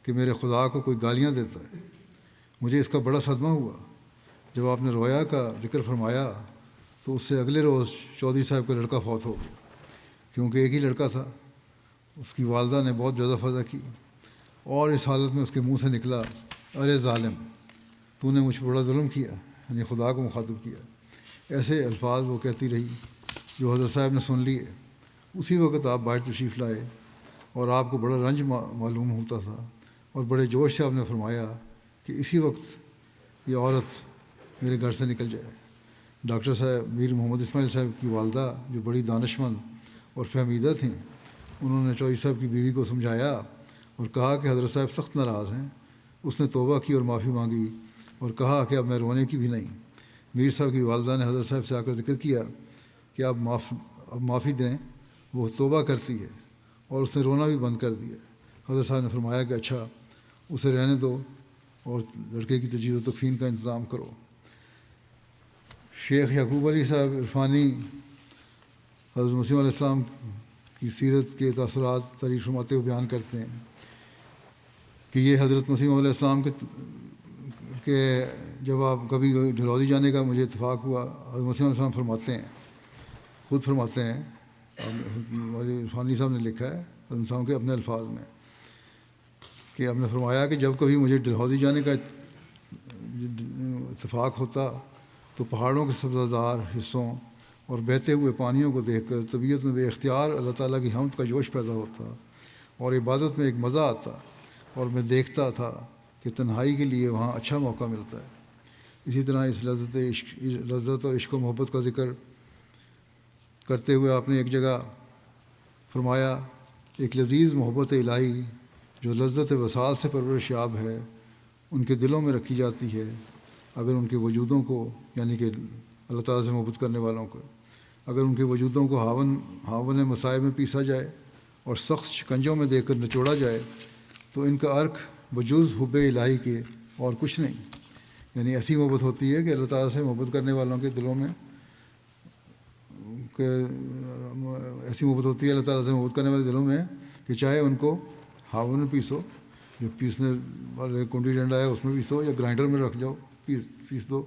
کہ میرے خدا کو کوئی گالیاں دیتا ہے. مجھے اس کا بڑا صدمہ ہوا. جب آپ نے رویا کا ذکر فرمایا تو اس سے اگلے روز چودھری صاحب کا لڑکا فوت ہو گیا. کیونکہ ایک ہی لڑکا تھا، اس کی والدہ نے بہت زیادہ فضا کی اور اس حالت میں اس کے منہ سے نکلا، ارے ظالم، تو نے مجھ پر بڑا ظلم کیا، یعنی خدا کو مخاطب کیا. ایسے الفاظ وہ کہتی رہی جو حضرت صاحب نے سن لیے. اسی وقت آپ باہر تشریف لائے اور آپ کو بڑا رنج معلوم ہوتا تھا اور بڑے جوش سے آپ نے فرمایا کہ اسی وقت یہ عورت میرے گھر سے نکل جائے. ڈاکٹر صاحب میر محمد اسماعیل صاحب کی والدہ جو بڑی دانشمند اور فہمیدہ تھیں، انہوں نے چودھری صاحب کی بیوی کو سمجھایا اور کہا کہ حضرت صاحب سخت ناراض ہیں. اس نے توبہ کی اور معافی مانگی اور کہا کہ اب میں رونے کی بھی نہیں. میر صاحب کی والدہ نے حضرت صاحب سے آ کر ذکر کیا کہ اب معافی دیں. وہ توبہ کرتی ہے اور اس نے رونا بھی بند کر دیا. حضرت صاحب نے فرمایا کہ اچھا اسے رہنے دو اور لڑکے کی تجہیز و تکفین کا انتظام کرو. شیخ یعقوب علی صاحب عرفانی حضرت مسیح علیہ السلام کی سیرت کے تاثرات تعریف فرماتے ہوئے بیان کرتے ہیں کہ یہ حضرت مسیح علیہ السلام کے جب آپ کبھی ڈھلوزی جانے کا مجھے اتفاق ہوا، حضرت مسیح علیہ السلام فرماتے ہیں، خود فرماتے ہیں، عرفانی صاحب نے لکھا ہے حضرت صاحب کے اپنے الفاظ میں کہ آپ نے فرمایا کہ جب کبھی مجھے ڈلہوزی جانے کا اتفاق ہوتا تو پہاڑوں کے سبزہ حصوں اور بہتے ہوئے پانیوں کو دیکھ کر طبیعت میں بے اختیار اللہ تعالیٰ کی حمد کا جوش پیدا ہوتا اور عبادت میں ایک مزہ آتا اور میں دیکھتا تھا کہ تنہائی کے لیے وہاں اچھا موقع ملتا ہے. اسی طرح اس لذت اور عشق و محبت کا ذکر کرتے ہوئے آپ نے ایک جگہ فرمایا ایک لذیذ محبت الہی جو لذت وصال سے پرورش یاب ہے ان کے دلوں میں رکھی جاتی ہے. اگر ان کے وجودوں کو، یعنی کہ اللہ تعالیٰ سے محبت کرنے والوں کو، اگر ان کے وجودوں کو ہاون مصائب میں پیسا جائے اور سخت شکنجوں میں دے کر نچوڑا جائے تو ان کا عرق بجز حب الہی کے اور کچھ نہیں. یعنی ایسی محبت ہوتی ہے کہ اللہ تعالیٰ سے محبت کرنے والوں کے دلوں میں ایسی محبت ہوتی ہے اللہ تعالیٰ سے محبت کرنے والے دلوں میں کہ چاہے ان کو ہاون میں پیسو، جو پیسنے والے کنڈی ڈنڈا ہے اس میں پیسو یا گرائنڈر میں رکھ جاؤ پیس دو،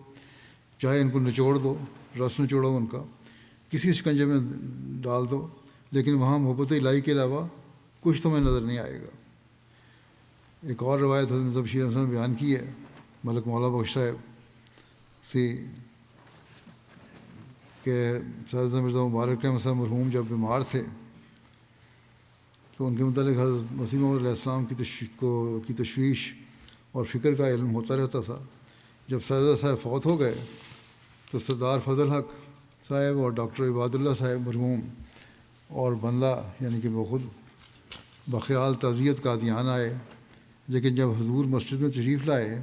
چاہے ان کو نچوڑ دو، رس نچوڑو ان کا، کسی شکنجے میں ڈال دو، لیکن وہاں محبت الہی کے علاوہ کچھ تمہیں نظر نہیں آئے گا. ایک اور روایت حضرت مرزا بشیر احمد نے بیان کی ہے ملک مولا بخش صاحب سے کہ سید مرزا مبارک احمد صاحب مرحوم جب بیمار تھے تو ان کے متعلق حضرت مسیح موعود علیہ السلام کی تشویش اور فکر کا علم ہوتا رہتا تھا. جب سیدہ صاحب فوت ہو گئے تو سردار فضل حق صاحب اور ڈاکٹر عباد اللہ صاحب مرحوم اور بندہ، یعنی کہ وہ خود بخیال تعزیت قادیان آئے، لیکن جب حضور مسجد میں تشریف لائے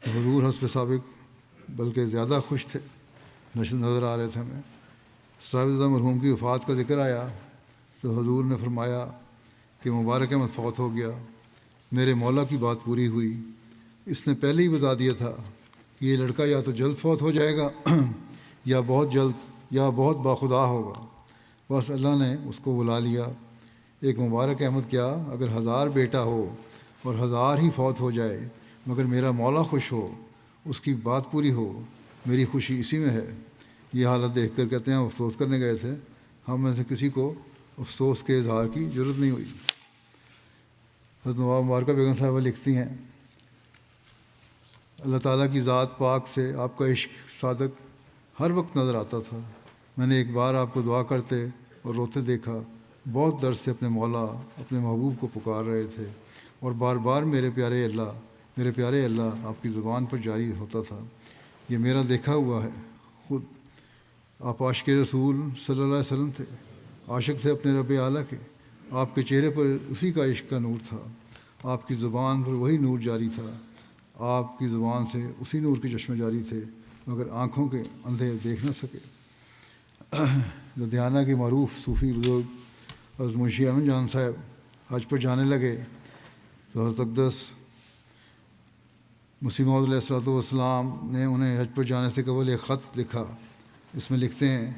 تو حضور حسب سابق بلکہ زیادہ خوش تھے، نظر آ رہے تھے ہمیں۔ صاحبزادہ مرحوم کی وفات کا ذکر آیا تو حضور نے فرمایا کہ مبارک احمد فوت ہو گیا، میرے مولا کی بات پوری ہوئی، اس نے پہلے ہی بتا دیا تھا کہ یہ لڑکا یا تو جلد فوت ہو جائے گا یا بہت جلد یا بہت باخدا ہوگا۔ بس اللہ نے اس کو بلا لیا۔ ایک مبارک احمد کیا اگر 1000 بیٹا ہو اور 1000 ہی فوت ہو جائے مگر میرا مولا خوش ہو، اس کی بات پوری ہو، میری خوشی اسی میں ہے۔ یہ حالت دیکھ کر کہتے ہیں افسوس کرنے گئے تھے، ہم میں سے کسی کو افسوس کے اظہار کی ضرورت نہیں ہوئی۔ حضرت نواب مبارکہ بیگم صاحبہ لکھتی ہیں، اللہ تعالیٰ کی ذات پاک سے آپ کا عشق صادق ہر وقت نظر آتا تھا۔ میں نے ایک بار آپ کو دعا کرتے اور روتے دیکھا، بہت درد سے اپنے مولا اپنے محبوب کو پکار رہے تھے اور بار بار میرے پیارے اللہ آپ کی زبان پر جاری ہوتا تھا۔ یہ میرا دیکھا ہوا ہے خود۔ آپ عاشق رسول صلی اللہ علیہ وسلم تھے، عاشق تھے اپنے رب اعلیٰ کے، آپ کے چہرے پر اسی کا عشق کا نور تھا، آپ کی زبان پر وہی نور جاری تھا، آپ کی زبان سے اسی نور کے چشمے جاری تھے مگر آنکھوں کے اندھے دیکھ نہ سکے۔ لدھیانہ کے معروف صوفی بزرگ حضرت منشی احمد جان صاحب حج پر جانے لگے تو حضرت اقدس مسیح موعود علیہ الصلوۃ والسلام نے انہیں حج پر جانے سے قبل ایک خط لکھا۔ اس میں لکھتے ہیں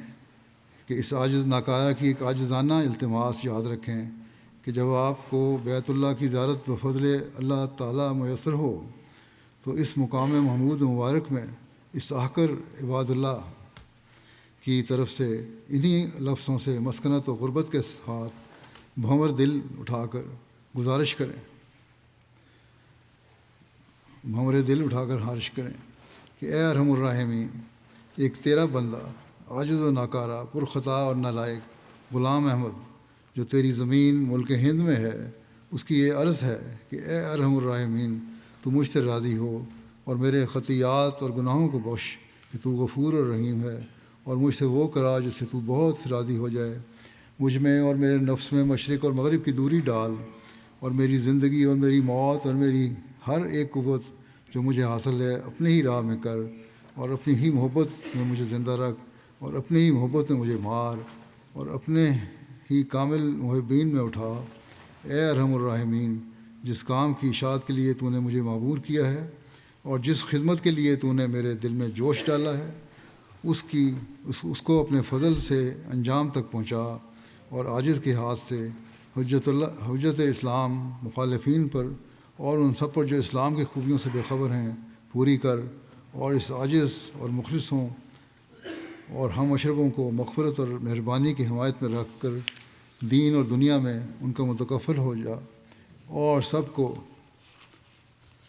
کہ اس عاجز ناکارہ کی ایک عاجزانہ التماس یاد رکھیں کہ جب آپ کو بیت اللہ کی زیارت بفضل اللہ تعالیٰ میسر ہو تو اس مقام محمود مبارک میں اس آخر عباد اللہ کی طرف سے انہی لفظوں سے مسکنت و غربت کے ساتھ بھنور دل اٹھا کر گزارش کریں، بھنورے دل اٹھا کر خارش کریں کہ اے ارحم الراحمین، ایک تیرا بندہ عاجز و ناکارہ پرخطا اور نالائق غلام احمد جو تیری زمین ملک ہند میں ہے، اس کی یہ عرض ہے کہ اے ارحم الراحمین، تو مجھ سے راضی ہو اور میرے خطیات اور گناہوں کو بخش کہ تو غفور اور رحیم ہے، اور مجھ سے وہ کرا جس سے تو بہت راضی ہو جائے۔ مجھ میں اور میرے نفس میں مشرق اور مغرب کی دوری ڈال، اور میری زندگی اور میری موت اور میری ہر ایک قوت جو مجھے حاصل ہے اپنے ہی راہ میں کر، اور اپنی ہی محبت میں مجھے زندہ رکھ، اور اپنی ہی محبت میں مجھے مار، اور اپنے ہی کامل محبین میں اٹھا۔ اے ارحم الراحمین، جس کام کی اشاعت کے لیے تو نے مجھے معمور کیا ہے اور جس خدمت کے لیے تو نے میرے دل میں جوش ڈالا ہے، اس کو اپنے فضل سے انجام تک پہنچا، اور عاجز کے ہاتھ سے حجت اسلام مخالفین پر اور ان سب پر جو اسلام کی خوبیوں سے بے خبر ہیں پوری کر، اور اس عاجز اور مخلصوں اور ہم اشربوں کو مغفرت اور مہربانی کی حمایت میں رکھ کر دین اور دنیا میں ان کا متکفل ہو جا، اور سب کو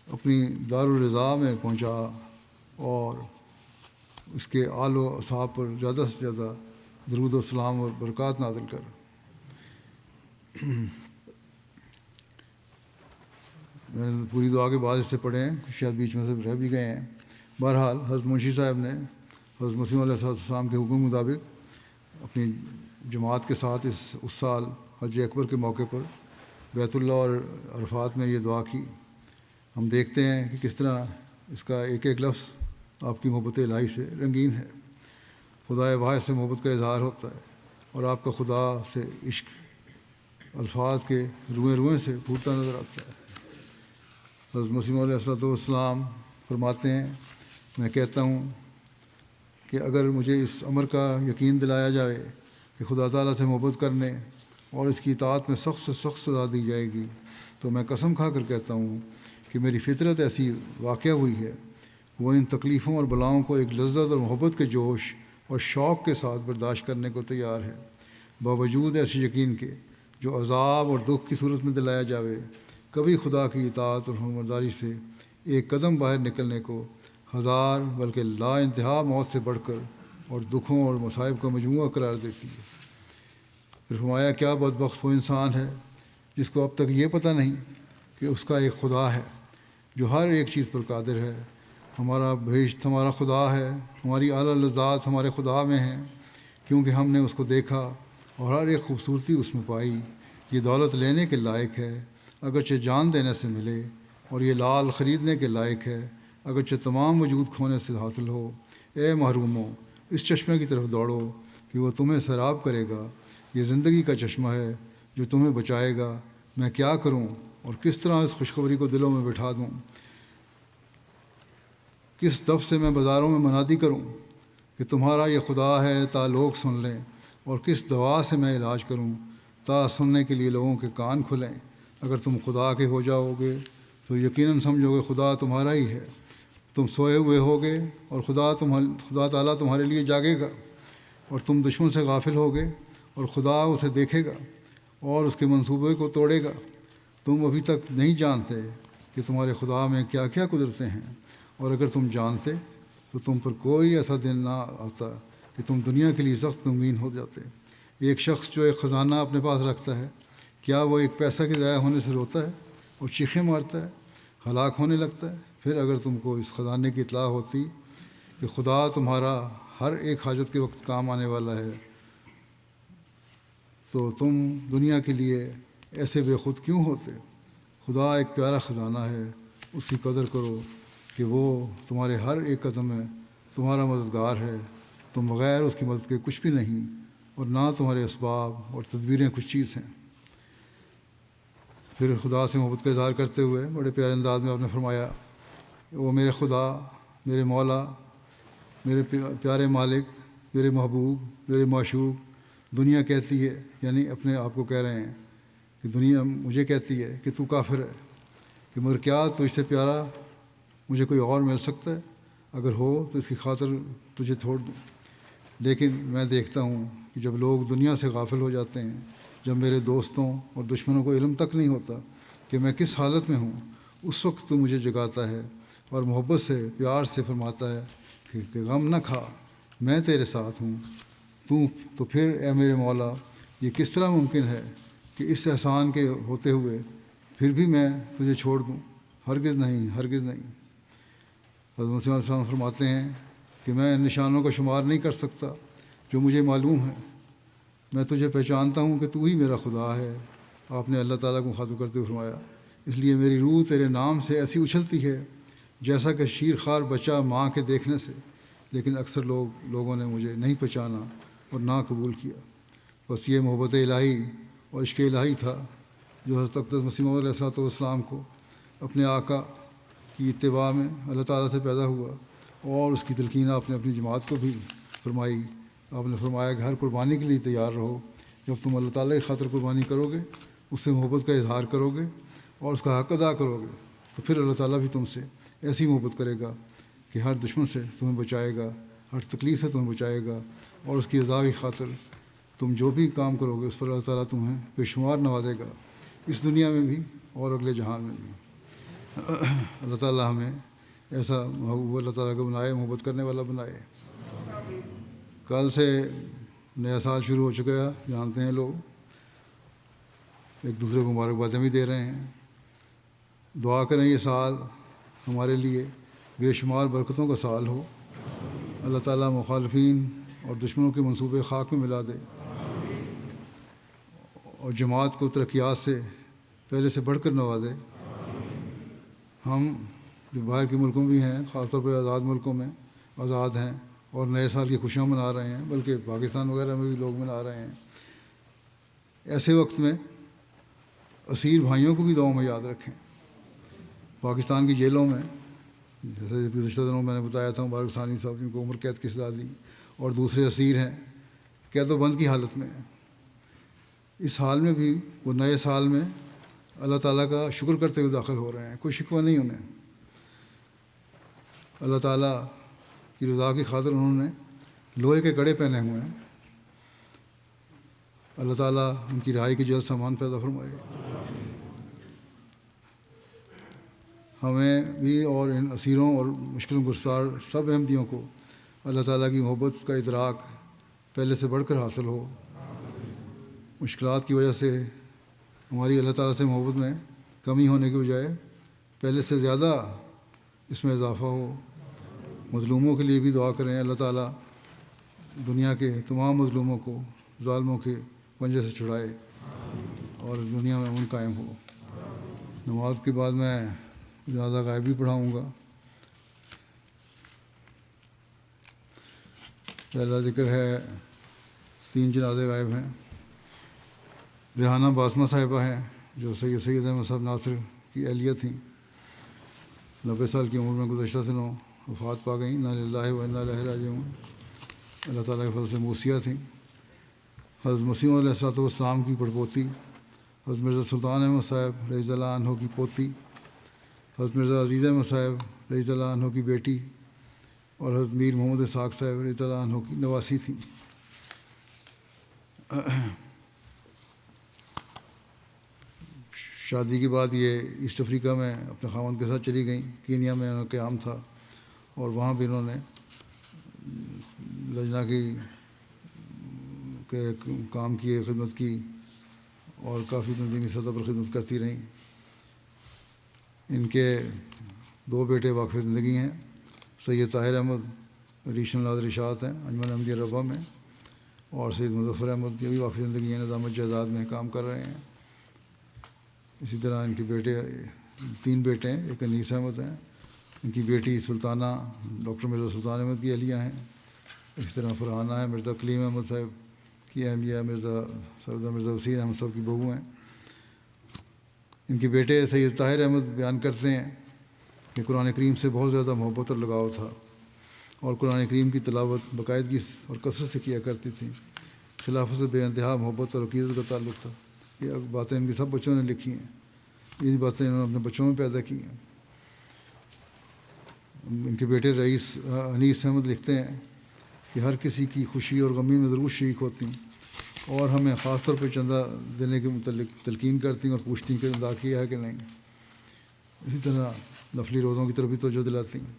اپنی دارالرضا میں پہنچا، اور اس کے آل و اصحاب پر زیادہ سے زیادہ درود و سلام اور برکات نازل کر۔ میں نے پوری دعا کے بعد اس سے پڑھے ہیں، شاید بیچ میں سے رہ بھی گئے ہیں۔ بہرحال حضرت منشی صاحب نے حضرت مسیح علیہ السلام کے حکم مطابق اپنی جماعت کے ساتھ اس سال حج اکبر کے موقع پر بیت اللہ اور عرفات میں یہ دعا کی۔ ہم دیکھتے ہیں کہ کس طرح اس کا ایک ایک لفظ آپ کی محبت الہی سے رنگین ہے۔ خدا واحد سے محبت کا اظہار ہوتا ہے، اور آپ کا خدا سے عشق الفاظ کے روئیں روئیں سے پھوٹتا نظر آتا ہے۔ حضرت مسیح علیہ السلام فرماتے ہیں، میں کہتا ہوں کہ اگر مجھے اس امر کا یقین دلایا جائے کہ خدا تعالیٰ سے محبت کرنے اور اس کی اطاعت میں سخت سے سخت سزا دی جائے گی، تو میں قسم کھا کر کہتا ہوں کہ میری فطرت ایسی واقع ہوئی ہے، وہ ان تکلیفوں اور بلاؤں کو ایک لذت اور محبت کے جوش اور شوق کے ساتھ برداشت کرنے کو تیار ہے، باوجود ایسے یقین کے جو عذاب اور دکھ کی صورت میں دلایا جاوے۔ کبھی خدا کی اطاعت اور فرمانبرداری سے ایک قدم باہر نکلنے کو 1000 بلکہ لا انتہا موت سے بڑھ کر اور دکھوں اور مصائب کا مجموعہ قرار دیتی ہے۔ پھر فرمایا، کیا بدبخت وہ انسان ہے جس کو اب تک یہ پتہ نہیں کہ اس کا ایک خدا ہے جو ہر ایک چیز پر قادر ہے۔ ہمارا بہشت ہمارا خدا ہے، ہماری اعلیٰ لذات ہمارے خدا میں ہیں، کیونکہ ہم نے اس کو دیکھا اور ہر ایک خوبصورتی اس میں پائی، یہ دولت لینے کے لائق ہے اگرچہ جان دینے سے ملے، اور یہ لال خریدنے کے لائق ہے اگرچہ تمام وجود کھونے سے حاصل ہو۔ اے محروموں، اس چشمے کی طرف دوڑو کہ وہ تمہیں سیراب کرے گا۔ یہ زندگی کا چشمہ ہے جو تمہیں بچائے گا۔ میں کیا کروں اور کس طرح اس خوشخبری کو دلوں میں بٹھا دوں؟ کس دف سے میں بازاروں میں منادی کروں کہ تمہارا یہ خدا ہے تا لوگ سن لیں، اور کس دوا سے میں علاج کروں تا سننے کے لیے لوگوں کے کان کھلیں۔ اگر تم خدا کے ہو جاؤ گے تو یقیناً سمجھو گے خدا تمہارا ہی ہے۔ تم سوئے ہوئے ہوگے اور خدا تعالیٰ تمہارے لیے جاگے گا، اور تم دشمن سے غافل ہوگے اور خدا اسے دیکھے گا اور اس کے منصوبے کو توڑے گا۔ تم ابھی تک نہیں جانتے کہ تمہارے خدا میں کیا کیا قدرتیں ہیں، اور اگر تم جانتے تو تم پر کوئی ایسا دن نہ آتا کہ تم دنیا کے لیے سخت غمگین ہو جاتے۔ ایک شخص جو ایک خزانہ اپنے پاس رکھتا ہے، کیا وہ ایک پیسہ کے ضائع ہونے سے روتا ہے اور چیخیں مارتا ہے، ہلاک ہونے لگتا ہے؟ پھر اگر تم کو اس خزانے کی اطلاع ہوتی کہ خدا تمہارا ہر ایک حاجت کے وقت کام آنے والا ہے، تو تم دنیا کے لیے ایسے بے خود کیوں ہوتے؟ خدا ایک پیارا خزانہ ہے، اس کی قدر کرو کہ وہ تمہارے ہر ایک قدم میں تمہارا مددگار ہے۔ تم بغیر اس کی مدد کے کچھ بھی نہیں، اور نہ تمہارے اسباب اور تدبیریں کچھ چیز ہیں۔ پھر خدا سے محبت کا اظہار کرتے ہوئے بڑے پیارے انداز میں آپ نے فرمایا، وہ میرے خدا، میرے مولا، میرے پیارے مالک، میرے محبوب، میرے معشوق، دنیا کہتی ہے، یعنی اپنے آپ کو کہہ رہے ہیں کہ دنیا مجھے کہتی ہے کہ تو کافر ہے، کہ مگر کیا تو اس سے پیارا مجھے کوئی اور مل سکتا ہے؟ اگر ہو تو اس کی خاطر تجھے چھوڑ دوں۔ لیکن میں دیکھتا ہوں کہ جب لوگ دنیا سے غافل ہو جاتے ہیں، جب میرے دوستوں اور دشمنوں کو علم تک نہیں ہوتا کہ میں کس حالت میں ہوں، اس وقت تو مجھے جگاتا ہے اور محبت سے، پیار سے فرماتا ہے کہ غم نہ کھا، میں تیرے ساتھ ہوں۔ تو پھر اے میرے مولا، یہ کس طرح ممکن ہے کہ اس احسان کے ہوتے ہوئے پھر بھی میں تجھے چھوڑ دوں؟ ہرگز نہیں، ہرگز نہیں۔ حضرت مسیح علیہ السلام فرماتے ہیں کہ میں ان نشانوں کا شمار نہیں کر سکتا جو مجھے معلوم ہے۔ میں تجھے پہچانتا ہوں کہ تو ہی میرا خدا ہے۔ آپ نے اللہ تعالیٰ کو مخاطب کرتے ہوئے فرمایا، اس لیے میری روح تیرے نام سے ایسی اچھلتی ہے جیسا کہ شیر خوار بچہ ماں کے دیکھنے سے، لیکن اکثر لوگوں نے مجھے نہیں پہچانا اور نہ قبول کیا۔ بس یہ محبت الہی اور عشق الہی تھا جو حضرت اقدس مسیح موعود علیہ السلام کو اپنے آقا کی اتباع میں اللہ تعالیٰ سے پیدا ہوا، اور اس کی تلقین آپ نے اپنی جماعت کو بھی فرمائی۔ آپ نے فرمایا کہ ہر قربانی کے لیے تیار رہو۔ جب تم اللہ تعالیٰ کی خاطر قربانی کرو گے، اس سے محبت کا اظہار کرو گے اور اس کا حق ادا کرو گے، تو پھر اللہ تعالیٰ بھی تم سے ایسی محبت کرے گا کہ ہر دشمن سے تمہیں بچائے گا، ہر تکلیف سے تمہیں بچائے گا، اور اس کی رضا کی خاطر تم جو بھی کام کرو گے اس پر اللہ تعالیٰ تمہیں بے شمار نوازے گا، اس دنیا میں بھی اور اگلے جہان میں بھی۔ اللہ تعالیٰ ہمیں ایسا محبوب اللہ تعالیٰ کو بنائے، محبت کرنے والا بنائے۔ کل سے نیا سال شروع ہو چکا ہے، جانتے ہیں لوگ، ایک دوسرے کو مبارکبادیں بھی دے رہے ہیں۔ دعا کریں یہ سال ہمارے لیے بے شمار برکتوں کا سال ہو۔ اللہ تعالیٰ مخالفین اور دشمنوں کے منصوبے خاک میں ملا دے، اور جماعت کو ترقیات سے پہلے سے بڑھ کر نوازے۔ ہم جو باہر کے ملکوں بھی ہیں، خاص طور پر آزاد ملکوں میں آزاد ہیں اور نئے سال کی خوشیاں منا رہے ہیں، بلکہ پاکستان وغیرہ میں بھی لوگ منا رہے ہیں۔ ایسے وقت میں اسیر بھائیوں کو بھی دعاؤں میں یاد رکھیں۔ پاکستان کی جیلوں میں، جیسے گزشتہ دنوں میں نے بتایا تھا، مبارک ثانی صاحب جن کو عمر قید کی سزا دی، اور دوسرے اسیر ہیں، قید و بند کی حالت میں ہیں۔ اس حال میں بھی وہ نئے سال میں اللہ تعالیٰ کا شکر کرتے ہوئے داخل ہو رہے ہیں، کوئی شکوہ نہیں انہیں۔ اللہ تعالیٰ کی رضا کی خاطر انہوں نے لوہے کے کڑے پہنے ہوئے ہیں۔ اللہ تعالیٰ ان کی رہائی کے جلد سامان پیدا فرمائے۔ ہمیں بھی اور ان اسیروں اور مشکل گرفتار سب احمدیوں کو اللہ تعالیٰ کی محبت کا ادراک پہلے سے بڑھ کر حاصل ہو۔ مشکلات کی وجہ سے ہماری اللہ تعالیٰ سے محبت میں کمی ہونے کے بجائے پہلے سے زیادہ اس میں اضافہ ہو۔ مظلوموں کے لیے بھی دعا کریں، اللہ تعالیٰ دنیا کے تمام مظلوموں کو ظالموں کے پنجے سے چھڑائے۔ اور دنیا میں امن قائم ہو۔ نماز کے بعد میں جنازہ غائب بھی پڑھاؤں گا۔ پہلا ذکر ہے 3 جنازے غائب ہیں۔ ریحانہ باسمہ صاحبہ ہیں جو سید احمد صاحب ناصر کی اہلیہ تھیں، 90 سال کی عمر میں گزشتہ دنوں وفات پا گئیں۔ انا للہ و انا الیہ راجعون۔ اللہ تعالیٰ کے فضل سے موسیہ تھیں۔ حضرت مسیح علیہ الصلوۃ والسلام کی پڑپوتی حضرت مرزا سلطان احمد صاحب رضی اللہ عنہ کی پوتی، حضرت مرزا عزیز احمد صاحب رضی اللہ عنہ کی بیٹی اور حضرت میر محمد اسحاق صاحب رضی اللہ عنہ کی نواسی تھیں۔ شادی کے بعد یہ ایسٹ افریقہ میں اپنے خاوند کے ساتھ چلی گئیں۔ کینیا میں انہوں کا قیام تھا اور وہاں بھی انہوں نے لجنہ کی کام کیے، خدمت کی اور کافی تنظیمی سطح پر خدمت کرتی رہیں۔ ان کے 2 بیٹے واقف زندگی ہیں۔ سید طاہر احمد ایڈیشنل ناظر اشاعت ہیں انجمن احمدیہ ربہ میں، اور سید مظفر احمد یہ بھی واقف زندگی ہیں، نظام الجائزاد میں کام کر رہے ہیں۔ اسی طرح ان کے بیٹے 3 بیٹے ہیں، ایک انیس احمد ہیں، ان کی بیٹی سلطانہ ڈاکٹر مرزا سلطان احمد کی اہلیہ ہیں۔ اسی طرح فرحانہ ہے مرزا کلیم احمد صاحب کی اہلیہ، مرزا وسیم احمد صاحب کی بہو ہیں۔ ان کے بیٹے سید طاہر احمد بیان کرتے ہیں کہ قرآن کریم سے بہت زیادہ محبت اور لگاؤ تھا اور قرآن کریم کی تلاوت باقاعدگی اور کثرت سے کیا کرتی تھیں۔ خلافت سے بے انتہا محبت اور عقیدت کا تعلق تھا۔ یہ باتیں ان کے سب بچوں نے لکھی ہیں، یہ باتیں انہوں نے اپنے بچوں میں پیدا کی ہیں۔ ان کے بیٹے رئیس انیس احمد لکھتے ہیں کہ ہر کسی کی خوشی اور غمی میں ضرور شریک ہوتی ہیں اور ہمیں خاص طور پہ چندہ دینے کے متعلق تلقین کرتی ہیں اور پوچھتی ہیں کہ ادا کیا ہے کہ نہیں۔ اسی طرح نفلی روزوں کی طرف بھی توجہ دلاتی ہیں۔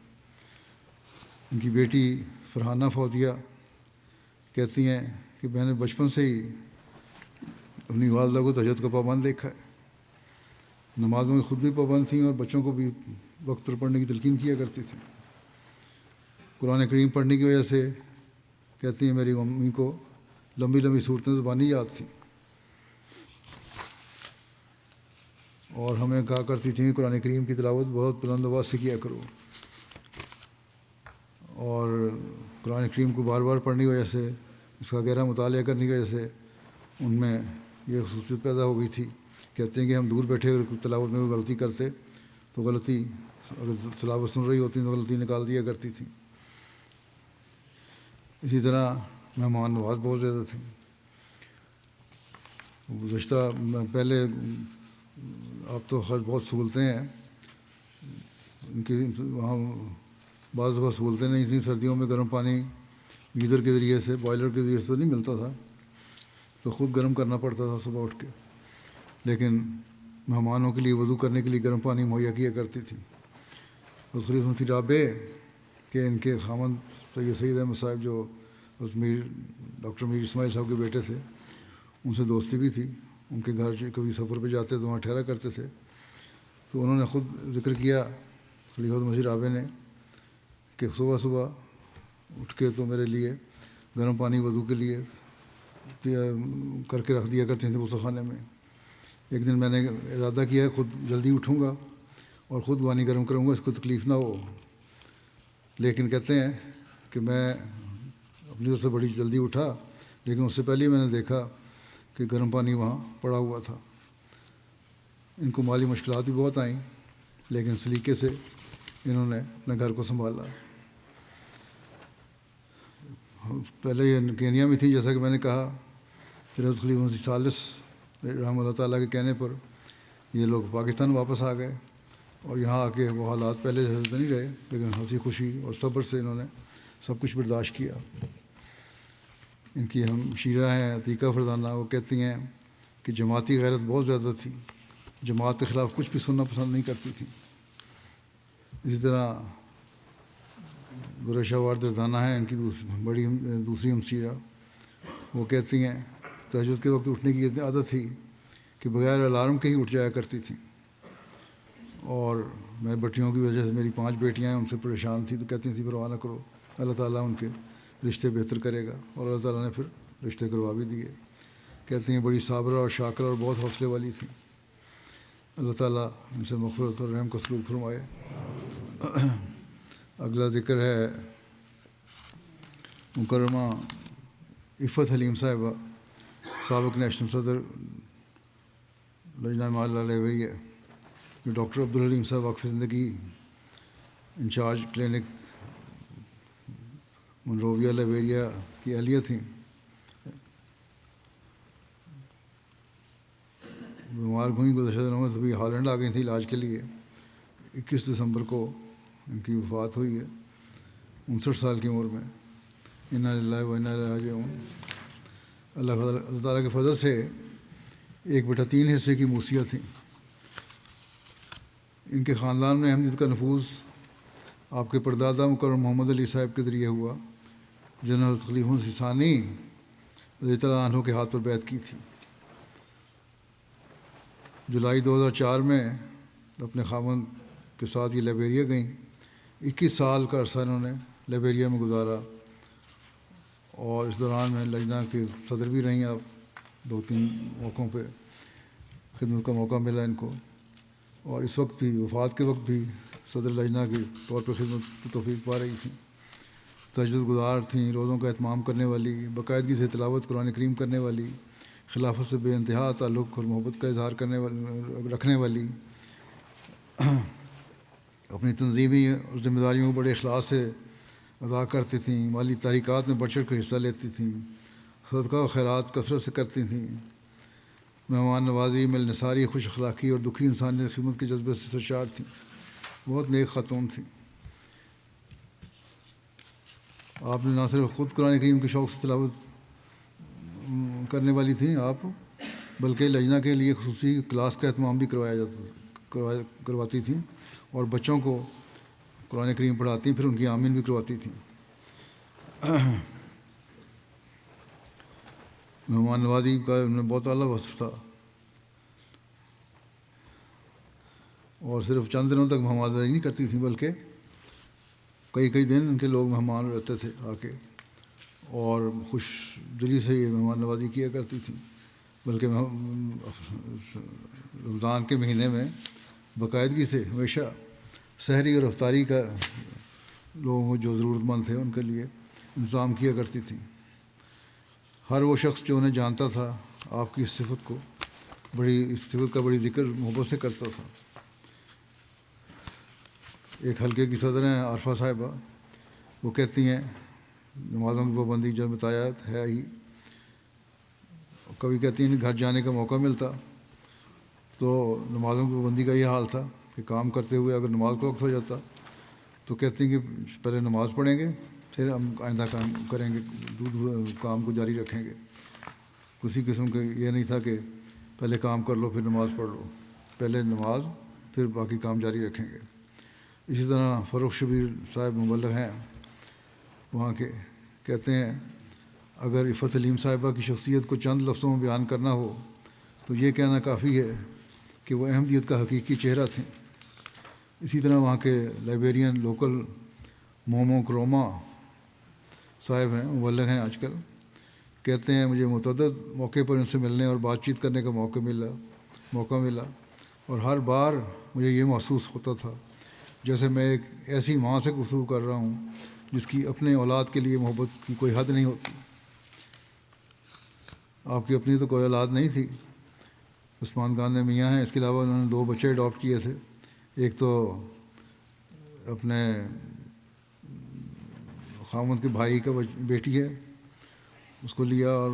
ان کی بیٹی فرحانہ فوزیہ کہتی ہیں کہ میں نے بچپن سے ہی اپنی والدہ کو تہجد کا پابند دیکھا ہے، نمازوں میں خود بھی پابند تھیں اور بچوں کو بھی وقت پر پڑھنے کی تلقین کیا کرتی تھیں۔ قرآن کریم پڑھنے کی وجہ سے کہتی ہیں میری امی کو لمبی لمبی صورتیں زبانی یاد تھیں اور ہمیں کہا کرتی تھیں کہ قرآن کریم کی تلاوت بہت بلند آواز سے کیا کرو، اور قرآن کریم کو بار بار پڑھنے کی وجہ سے، اس کا گہرا مطالعہ کرنے کی وجہ سے ان میں یہ خصوصیت پیدا ہو گئی تھی۔ کہتے ہیں کہ ہم دور بیٹھے اگر تلاوت میں کوئی غلطی کرتے تو غلطی، اگر تلاوت سن رہی ہوتی تو غلطی نکال دیا کرتی تھی۔ اسی طرح مہمان نواز بہت زیادہ تھے۔ گزشتہ پہلے اب تو خیر بہت سہولتیں ہیں ان کی، وہاں بعض دفعہ سہولتیں نہیں تھیں۔ سردیوں میں گرم پانی گیزر کے ذریعے سے، بوائلر کے ذریعے سے تو نہیں ملتا تھا، تو خود گرم کرنا پڑتا تھا صبح اٹھ کے، لیکن مہمانوں کے لیے وضو کرنے کے لیے گرم پانی مہیا کیا کرتی تھی۔ اس خلیفہ مسیح رابع کہ ان کے خاوند سید احمد صاحب جو ڈاکٹر میر اسماعیل صاحب کے بیٹے تھے، ان سے دوستی بھی تھی۔ ان کے گھر کبھی سفر پہ جاتے تو وہاں ٹھہرا کرتے تھے، تو انہوں نے خود ذکر کیا خلیفہ مسیح رابع نے کہ صبح صبح اٹھ کے تو میرے لیے گرم پانی وضو کے لیے کر کے رکھ دیا کرتے تھے غسل خانے میں۔ ایک دن میں نے ارادہ کیا خود جلدی اٹھوں گا اور خود پانی گرم کروں گا، اس کو تکلیف نہ ہو، لیکن کہتے ہیں کہ میں اپنی طرف سے بڑی جلدی اٹھا، لیکن اس سے پہلے میں نے دیکھا کہ گرم پانی وہاں پڑا ہوا تھا۔ ان کو مالی مشکلات بھی بہت آئیں، لیکن سلیقے سے انہوں نے اپنے گھر کو سنبھالا۔ پہلے یہ کینیا میں تھی جیسا کہ میں نے کہا، پھر حضرت خلیفہ مسیح ثالث رحمۃ اللہ تعالیٰ کے کہنے پر یہ لوگ پاکستان واپس آ گئے، اور یہاں آ کے وہ حالات پہلے جیسے تو نہیں رہے، لیکن ہنسی خوشی اور صبر سے انہوں نے سب کچھ برداشت کیا۔ ان کی ہم شیرہ ہیں عتیقہ فرزانہ، وہ کہتی ہیں کہ جماعتی غیرت بہت زیادہ تھی، جماعت کے خلاف کچھ بھی سننا پسند نہیں کرتی تھی۔ اسی طرح درشہ وار دردانہ ہیں ان کی دوسری ہمشیرہ، وہ کہتی ہیں تہجد کے وقت اٹھنے کی عادت تھی کہ بغیر الارم کے ہی اٹھ جایا کرتی تھیں، اور میں بٹیوں کی وجہ سے میری 5 بیٹیاں ہیں ان سے پریشان تھی، تو کہتی تھیں پرواہ نہ کرو، اللہ تعالیٰ ان کے رشتے بہتر کرے گا، اور اللہ تعالیٰ نے پھر رشتے کروا بھی دیے۔ کہتے ہیں بڑی صابرہ اور شاکرہ اور بہت حوصلے والی تھیں. اللہ تعالیٰ ان سے مغفرت اور رحم کا سلوک فرمائے. اگلا ذکر ہے مکرمہ عفت حلیم صاحبہ، سابق نیشنل صدر لجنہ معلّہ لائبریریا، جو ڈاکٹر عبدالحلیم صاحب وقف زندگی انچارج کلینک منروویہ لائبیریا کی اہلیہ تھیں. بیمار ہوئیں گزشتہ دنوں میں، تبھی ہالینڈ آ گئی تھیں علاج کے لیے. 21 دسمبر کو ان کی وفات ہوئی ہے 59 سال کی عمر میں. انا للہ و انا الیہ راجعون. اللہ تعالیٰ کے فضل سے 1/3 حصے کی موسیہ تھیں. ان کے خاندان میں احمدیت کا نفوذ آپ کے پردادا مکرم محمد علی صاحب کے ذریعے ہوا، جنہوں نے حضرت خلیفہ مسیح ثانی رضی اللہ عنہ کے ہاتھ پر بیعت کی تھی. جولائی 2004 میں اپنے خاوند کے ساتھ یہ لائبیریا گئیں. 21 سال کا عرصہ انہوں نے لائبیریا میں گزارا، اور اس دوران میں لجنہ کے صدر بھی رہیں. آپ 2-3 موقعوں پہ خدمت کا موقع ملا ان کو، اور اس وقت بھی وفات کے وقت بھی صدر لجنہ کے طور پر خدمت کی توفیق پا رہی تھیں. تہجد گزار تھیں، روزوں کا اہتمام کرنے والی، باقاعدگی سے تلاوت قرآن کریم کرنے والی، خلافت سے بے انتہا تعلق اور محبت کا اظہار رکھنے والی، اپنی تنظیمی اور ذمہ داریوں کو بڑے اخلاص سے ادا کرتی تھیں. مالی تحریکات میں بڑھ چڑھ کر حصہ لیتی تھیں. صدقہ و خیرات کثرت سے کرتی تھیں. مہمان نوازی، مل نثاری، خوش اخلاقی اور دکھی انسانیت خدمت کے جذبے سے سرشار تھیں. بہت نیک خاتون تھیں. آپ نے نہ صرف خود قرآن کریم کے شوق سے تلاوت کرنے والی تھیں آپ، بلکہ لجنہ کے لیے خصوصی کلاس کا اہتمام بھی کرواتی تھیں، اور بچوں کو قرآن کریم پڑھاتی، پھر ان کی آمین بھی کرواتی تھیں. مہمان نوازی کا ان میں بہت اعلیٰ وصف تھا، اور صرف چند دنوں تک مہمان نوازی نہیں کرتی تھیں، بلکہ کئی دن ان کے لوگ مہمان رہتے تھے آ کے، اور خوش دلی سے یہ مہمان نوازی کیا کرتی تھیں. بلکہ رمضان کے مہینے میں باقاعدگی سے ہمیشہ سحری اور افطاری کا لوگوں جو ضرورت مند تھے ان کے لیے انتظام کیا کرتی تھیں. ہر وہ شخص جو انہیں جانتا تھا آپ کی اس صفت کا بڑی ذکر محبت سے کرتا تھا. ایک حلقے کی صدر ہیں عارفہ صاحبہ، وہ کہتی ہیں نمازوں کی پابندی جو بتایا ہے ہی، کبھی کہتی ہیں گھر جانے کا موقع ملتا تو نمازوں کی پابندی کا یہ حال تھا کہ کام کرتے ہوئے اگر نماز کا وقت ہو جاتا تو کہتی ہیں کہ پہلے نماز پڑھیں گے، پھر ہم آئندہ کام کریں گے، کام کو جاری رکھیں گے. کسی قسم کا یہ نہیں تھا کہ پہلے کام کر لو پھر نماز پڑھ لو، پہلے نماز پھر باقی کام جاری رکھیں گے. اسی طرح فروخ شبیر صاحب مبلغ ہیں وہاں کے، کہتے ہیں اگر عفت حلیم صاحبہ کی شخصیت کو چند لفظوں میں بیان کرنا ہو تو یہ کہنا کافی ہے کہ وہ احمدیت کا حقیقی چہرہ تھیں. اسی طرح وہاں کے لائبریرین لوکل مومو کروما صاحب ہیں، مبلغ ہیں آج کل، کہتے ہیں مجھے متعدد موقع پر ان سے ملنے اور بات چیت کرنے کا موقع ملا، اور ہر بار مجھے یہ محسوس ہوتا تھا جیسے میں ایک ایسی ماں سے گفتگو کر رہا ہوں جس کی اپنے اولاد کے لیے محبت کی کوئی حد نہیں ہوتی. آپ کی اپنی تو کوئی اولاد نہیں تھی، عثمان گاندھی میاں ہیں، اس کے علاوہ انہوں نے 2 بچے اڈاپٹ کیے تھے. ایک تو اپنے خاوند کے بھائی کا بیٹی ہے، اس کو لیا اور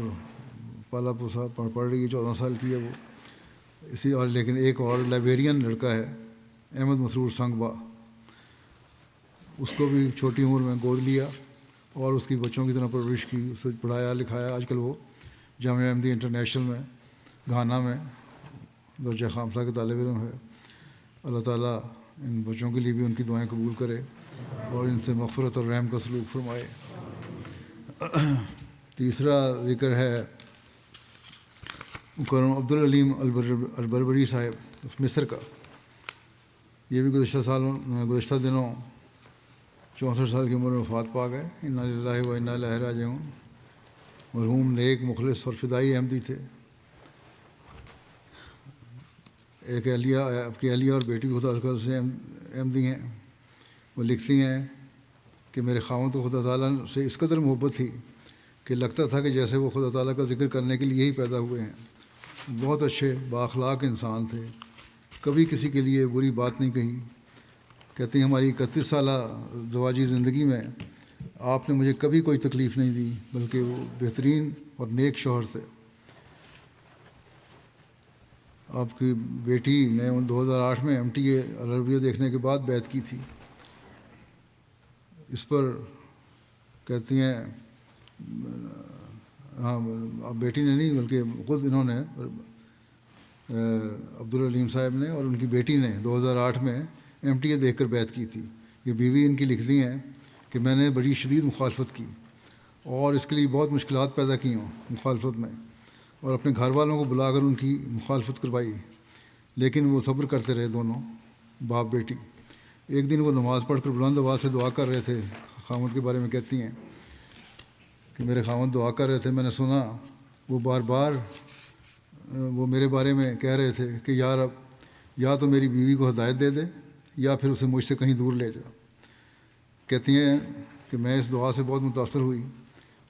پالا پوسا، پڑھ رہی ہے، 14 سال کی ہے وہ. اور لیکن ایک اور لائبریرین لڑکا ہے احمد مسرور سنگبا، اس کو بھی چھوٹی عمر میں گود لیا اور اس کی بچوں کی طرح پرورش کی، اسے پڑھایا لکھایا. آج کل وہ جامعہ احمدیہ انٹرنیشنل میں گھانا میں درجہ خامسہ کے طالب علم ہے. اللہ تعالیٰ ان بچوں کے لیے بھی ان کی دعائیں قبول کرے اور ان سے مغفرت اور رحم کا سلوک فرمائے. تیسرا ذکر ہے مکرم عبدالعلیم البربری صاحب مصر کا. یہ بھی گزشتہ دنوں 64 سال کی عمر میں وفات پا گئے. انا للہ و انا الیہ راجعون. مرحوم نیک مخلص اور فدائی احمدی تھے. ایک اہلیہ، آپ کی اہلیہ اور بیٹی بھی خدا تعالیٰ سے احمدی ہیں. وہ لکھتی ہیں کہ میرے خاوند کو خدا تعالیٰ سے اس قدر محبت تھی کہ لگتا تھا کہ جیسے وہ خدا تعالیٰ کا ذکر کرنے کے لیے ہی پیدا ہوئے ہیں. بہت اچھے بااخلاق انسان تھے، کبھی کسی کے لیے بری بات نہیں کہی. کہتی ہیں ہماری 31 سالہ زواجی زندگی میں آپ نے مجھے کبھی کوئی تکلیف نہیں دی، بلکہ وہ بہترین اور نیک شوہر تھے. آپ کی بیٹی نے 2008 میں MTA العربیہ دیکھنے کے بعد بیعت کی تھی. اس پر کہتی ہیں ہاں اب بیٹی نے نہیں بلکہ خود انہوں نے عبدالعلیم صاحب نے اور ان کی بیٹی نے 2008 میں MTA دیکھ کر بیعت کی تھی. یہ بیوی ان کی لکھتی ہیں کہ میں نے بڑی شدید مخالفت کی اور اس کے لیے بہت مشکلات پیدا کی ہوں مخالفت میں، اور اپنے گھر والوں کو بلا کر ان کی مخالفت کروائی، لیکن وہ صبر کرتے رہے دونوں باپ بیٹی. ایک دن وہ نماز پڑھ کر بلند آواز سے دعا کر رہے تھے. خاوند کے بارے میں کہتی ہیں کہ میرے خاوند دعا کر رہے تھے، میں نے سنا وہ بار بار وہ میرے بارے میں کہہ رہے تھے کہ یا رب یا تو میری بیوی کو ہدایت دے دے یا پھر اسے مجھ سے کہیں دور لے جا. کہتی ہیں کہ میں اس دعا سے بہت متاثر ہوئی،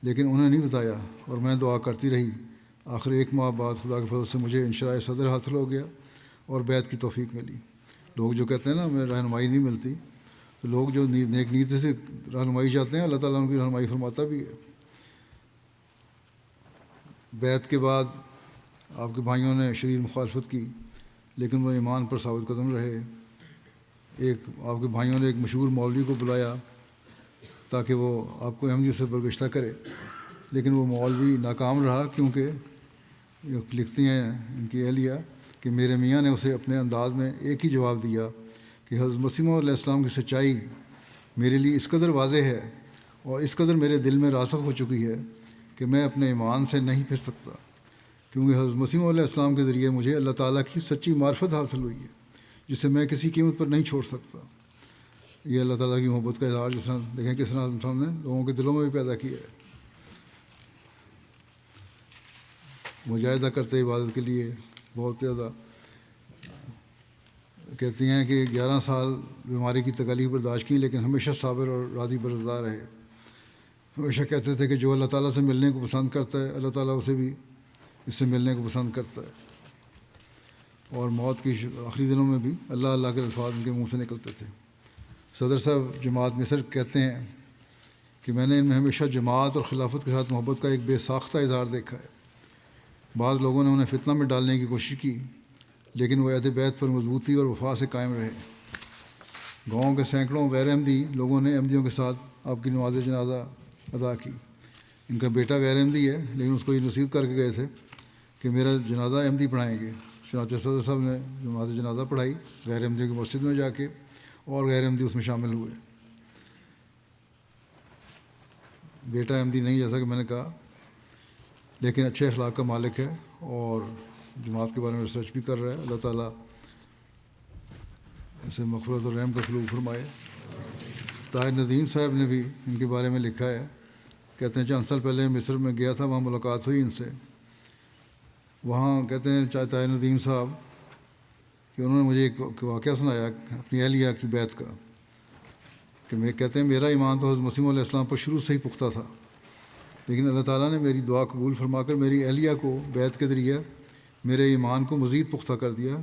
لیکن انہیں نہیں بتایا اور میں دعا کرتی رہی. آخر 1 ماہ بعد خدا کے فضل سے مجھے انشراح صدر حاصل ہو گیا اور بیعت کی توفیق ملی. لوگ جو کہتے ہیں نا ہمیں رہنمائی نہیں ملتی، تو لوگ جو نیک نیتی سے رہنمائی چاہتے ہیں اللہ تعالیٰ ان کی رہنمائی فرماتا بھی ہے. بیعت کے بعد آپ کے بھائیوں نے شدید مخالفت کی، لیکن وہ ایمان پر ثابت قدم رہے. آپ کے بھائیوں نے ایک مشہور مولوی کو بلایا تاکہ وہ آپ کو احمدی سے برگشتہ کرے، لیکن وہ مولوی ناکام رہا، کیونکہ لکھتی ہیں ان کی اہلیہ کہ میرے میاں نے اسے اپنے انداز میں ایک ہی جواب دیا کہ حضرت مسیح علیہ السلام کی سچائی میرے لیے اس قدر واضح ہے اور اس قدر میرے دل میں راسخ ہو چکی ہے کہ میں اپنے ایمان سے نہیں پھر سکتا، کیونکہ حضرت مسیح علیہ السلام کے ذریعے مجھے اللہ تعالیٰ کی سچی معرفت حاصل ہوئی ہے جسے میں کسی قیمت پر نہیں چھوڑ سکتا. یہ اللہ تعالیٰ کی محبت کا اظہار جس طرح دیکھیں کس طرح انسان نے لوگوں کے دلوں میں بھی پیدا کیا ہے. مجاہدہ کرتے عبادت کے لیے بہت زیادہ. کہتی ہیں کہ 11 سال بیماری کی تکالیف برداشت کی، لیکن ہمیشہ صابر اور راضی برضا رہے. ہمیشہ کہتے تھے کہ جو اللہ تعالیٰ سے ملنے کو پسند کرتا ہے اللہ تعالیٰ اسے بھی اس سے ملنے کو پسند کرتا ہے. اور موت کی آخری دنوں میں بھی اللہ اللہ کے الفاظ ان کے منہ سے نکلتے تھے. صدر صاحب جماعت مصر کہتے ہیں کہ میں نے ان میں ہمیشہ جماعت اور خلافت کے ساتھ محبت کا ایک بے ساختہ اظہار دیکھا ہے. بعض لوگوں نے انہیں فتنہ میں ڈالنے کی کوشش کی، لیکن وہ عہد بیت پر مضبوطی اور وفا سے قائم رہے. گاؤں کے سینکڑوں غیر احمدی لوگوں نے احمدیوں کے ساتھ آپ کی نماز جنازہ ادا کی. ان کا بیٹا غیر احمدی ہے، لیکن اس کو یہ نصیحت کر کے گئے تھے کہ میرا جنازہ احمدی پڑھائیں گے. چنانچہ صدر صاحب نے نماز جنازہ پڑھائی غیر احمدیوں کی مسجد میں جا کے، اور غیر احمدی اس میں شامل ہوئے. بیٹا احمدی نہیں جیسا کہ میں نے کہا، لیکن اچھے اخلاق کا مالک ہے اور جماعت کے بارے میں ریسرچ بھی کر رہا ہے. اللہ تعالیٰ اسے مغفرت اور رحم کا سلوک فرمائے. طاہر ندیم صاحب نے بھی ان کے بارے میں لکھا ہے. کہتے ہیں چند سال پہلے مصر میں گیا تھا، وہاں ملاقات ہوئی ان سے. وہاں کہتے ہیں طاہر ندیم صاحب کہ انہوں نے مجھے ایک واقعہ سنایا اپنی اہلیہ کی بیعت کا، کہ میں کہتے ہیں میرا ایمان تو حضرت مسیح علیہ السلام پر شروع سے ہی پختہ تھا، لیکن اللہ تعالیٰ نے میری دعا قبول فرما کر میری اہلیہ کو بیعت کے ذریعے میرے ایمان کو مزید پختہ کر دیا،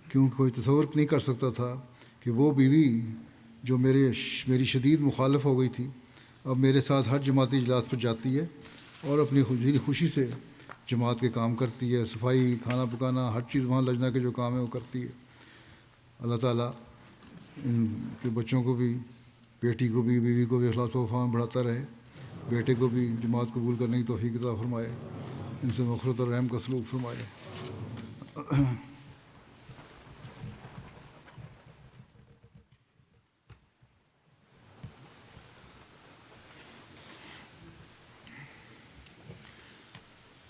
کیونکہ کوئی تصور نہیں کر سکتا تھا کہ وہ بیوی جو میری شدید مخالف ہو گئی تھی اب میرے ساتھ ہر جماعتی اجلاس پر جاتی ہے اور اپنی خوشی سے جماعت کے کام کرتی ہے. صفائی، کھانا پکانا، ہر چیز وہاں لجنہ کے جو کام ہے وہ کرتی ہے. اللہ تعالیٰ ان کے بچوں کو بھی، بیٹی کو بھی، بیوی کو بھی اخلاص و وفا میں بڑھاتا رہے. بیٹے کو بھی جماعت قبول کرنے کی توفیق عطا فرمائے، ان سے مغفرت اور رحم کا سلوک فرمائے.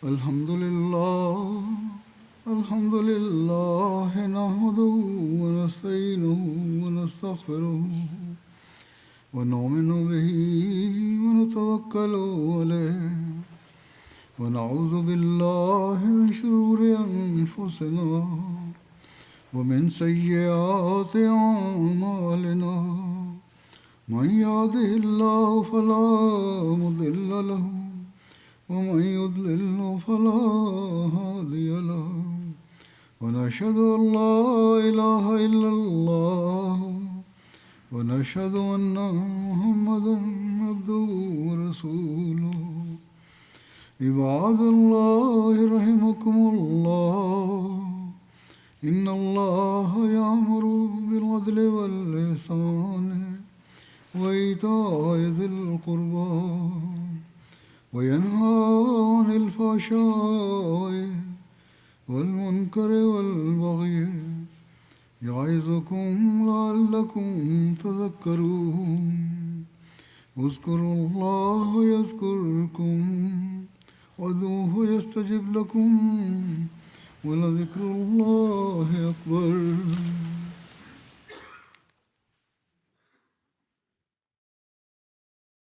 الحمد لله نحمده ونستعينه ونستغفره ونؤمن به ونتوكل عليه ونعوذ بالله من شرور أنفسنا ومن سيئات أعمالنا من يهده الله فلا مضل له ومن يضلل فلا هادي له ونشهد أن لا إله إلا الله ونشهد أن محمدا عبده ورسوله عباد الله رحمكم الله إن الله يأمر بالعدل والإحسان وإيتاء ذي القربى وينهى عن الفحشاء والمنكر والبغي يعظكم لعلكم تذكرون اذكروا الله يذكركم وادعوه يستجب لكم ولذكر الله أكبر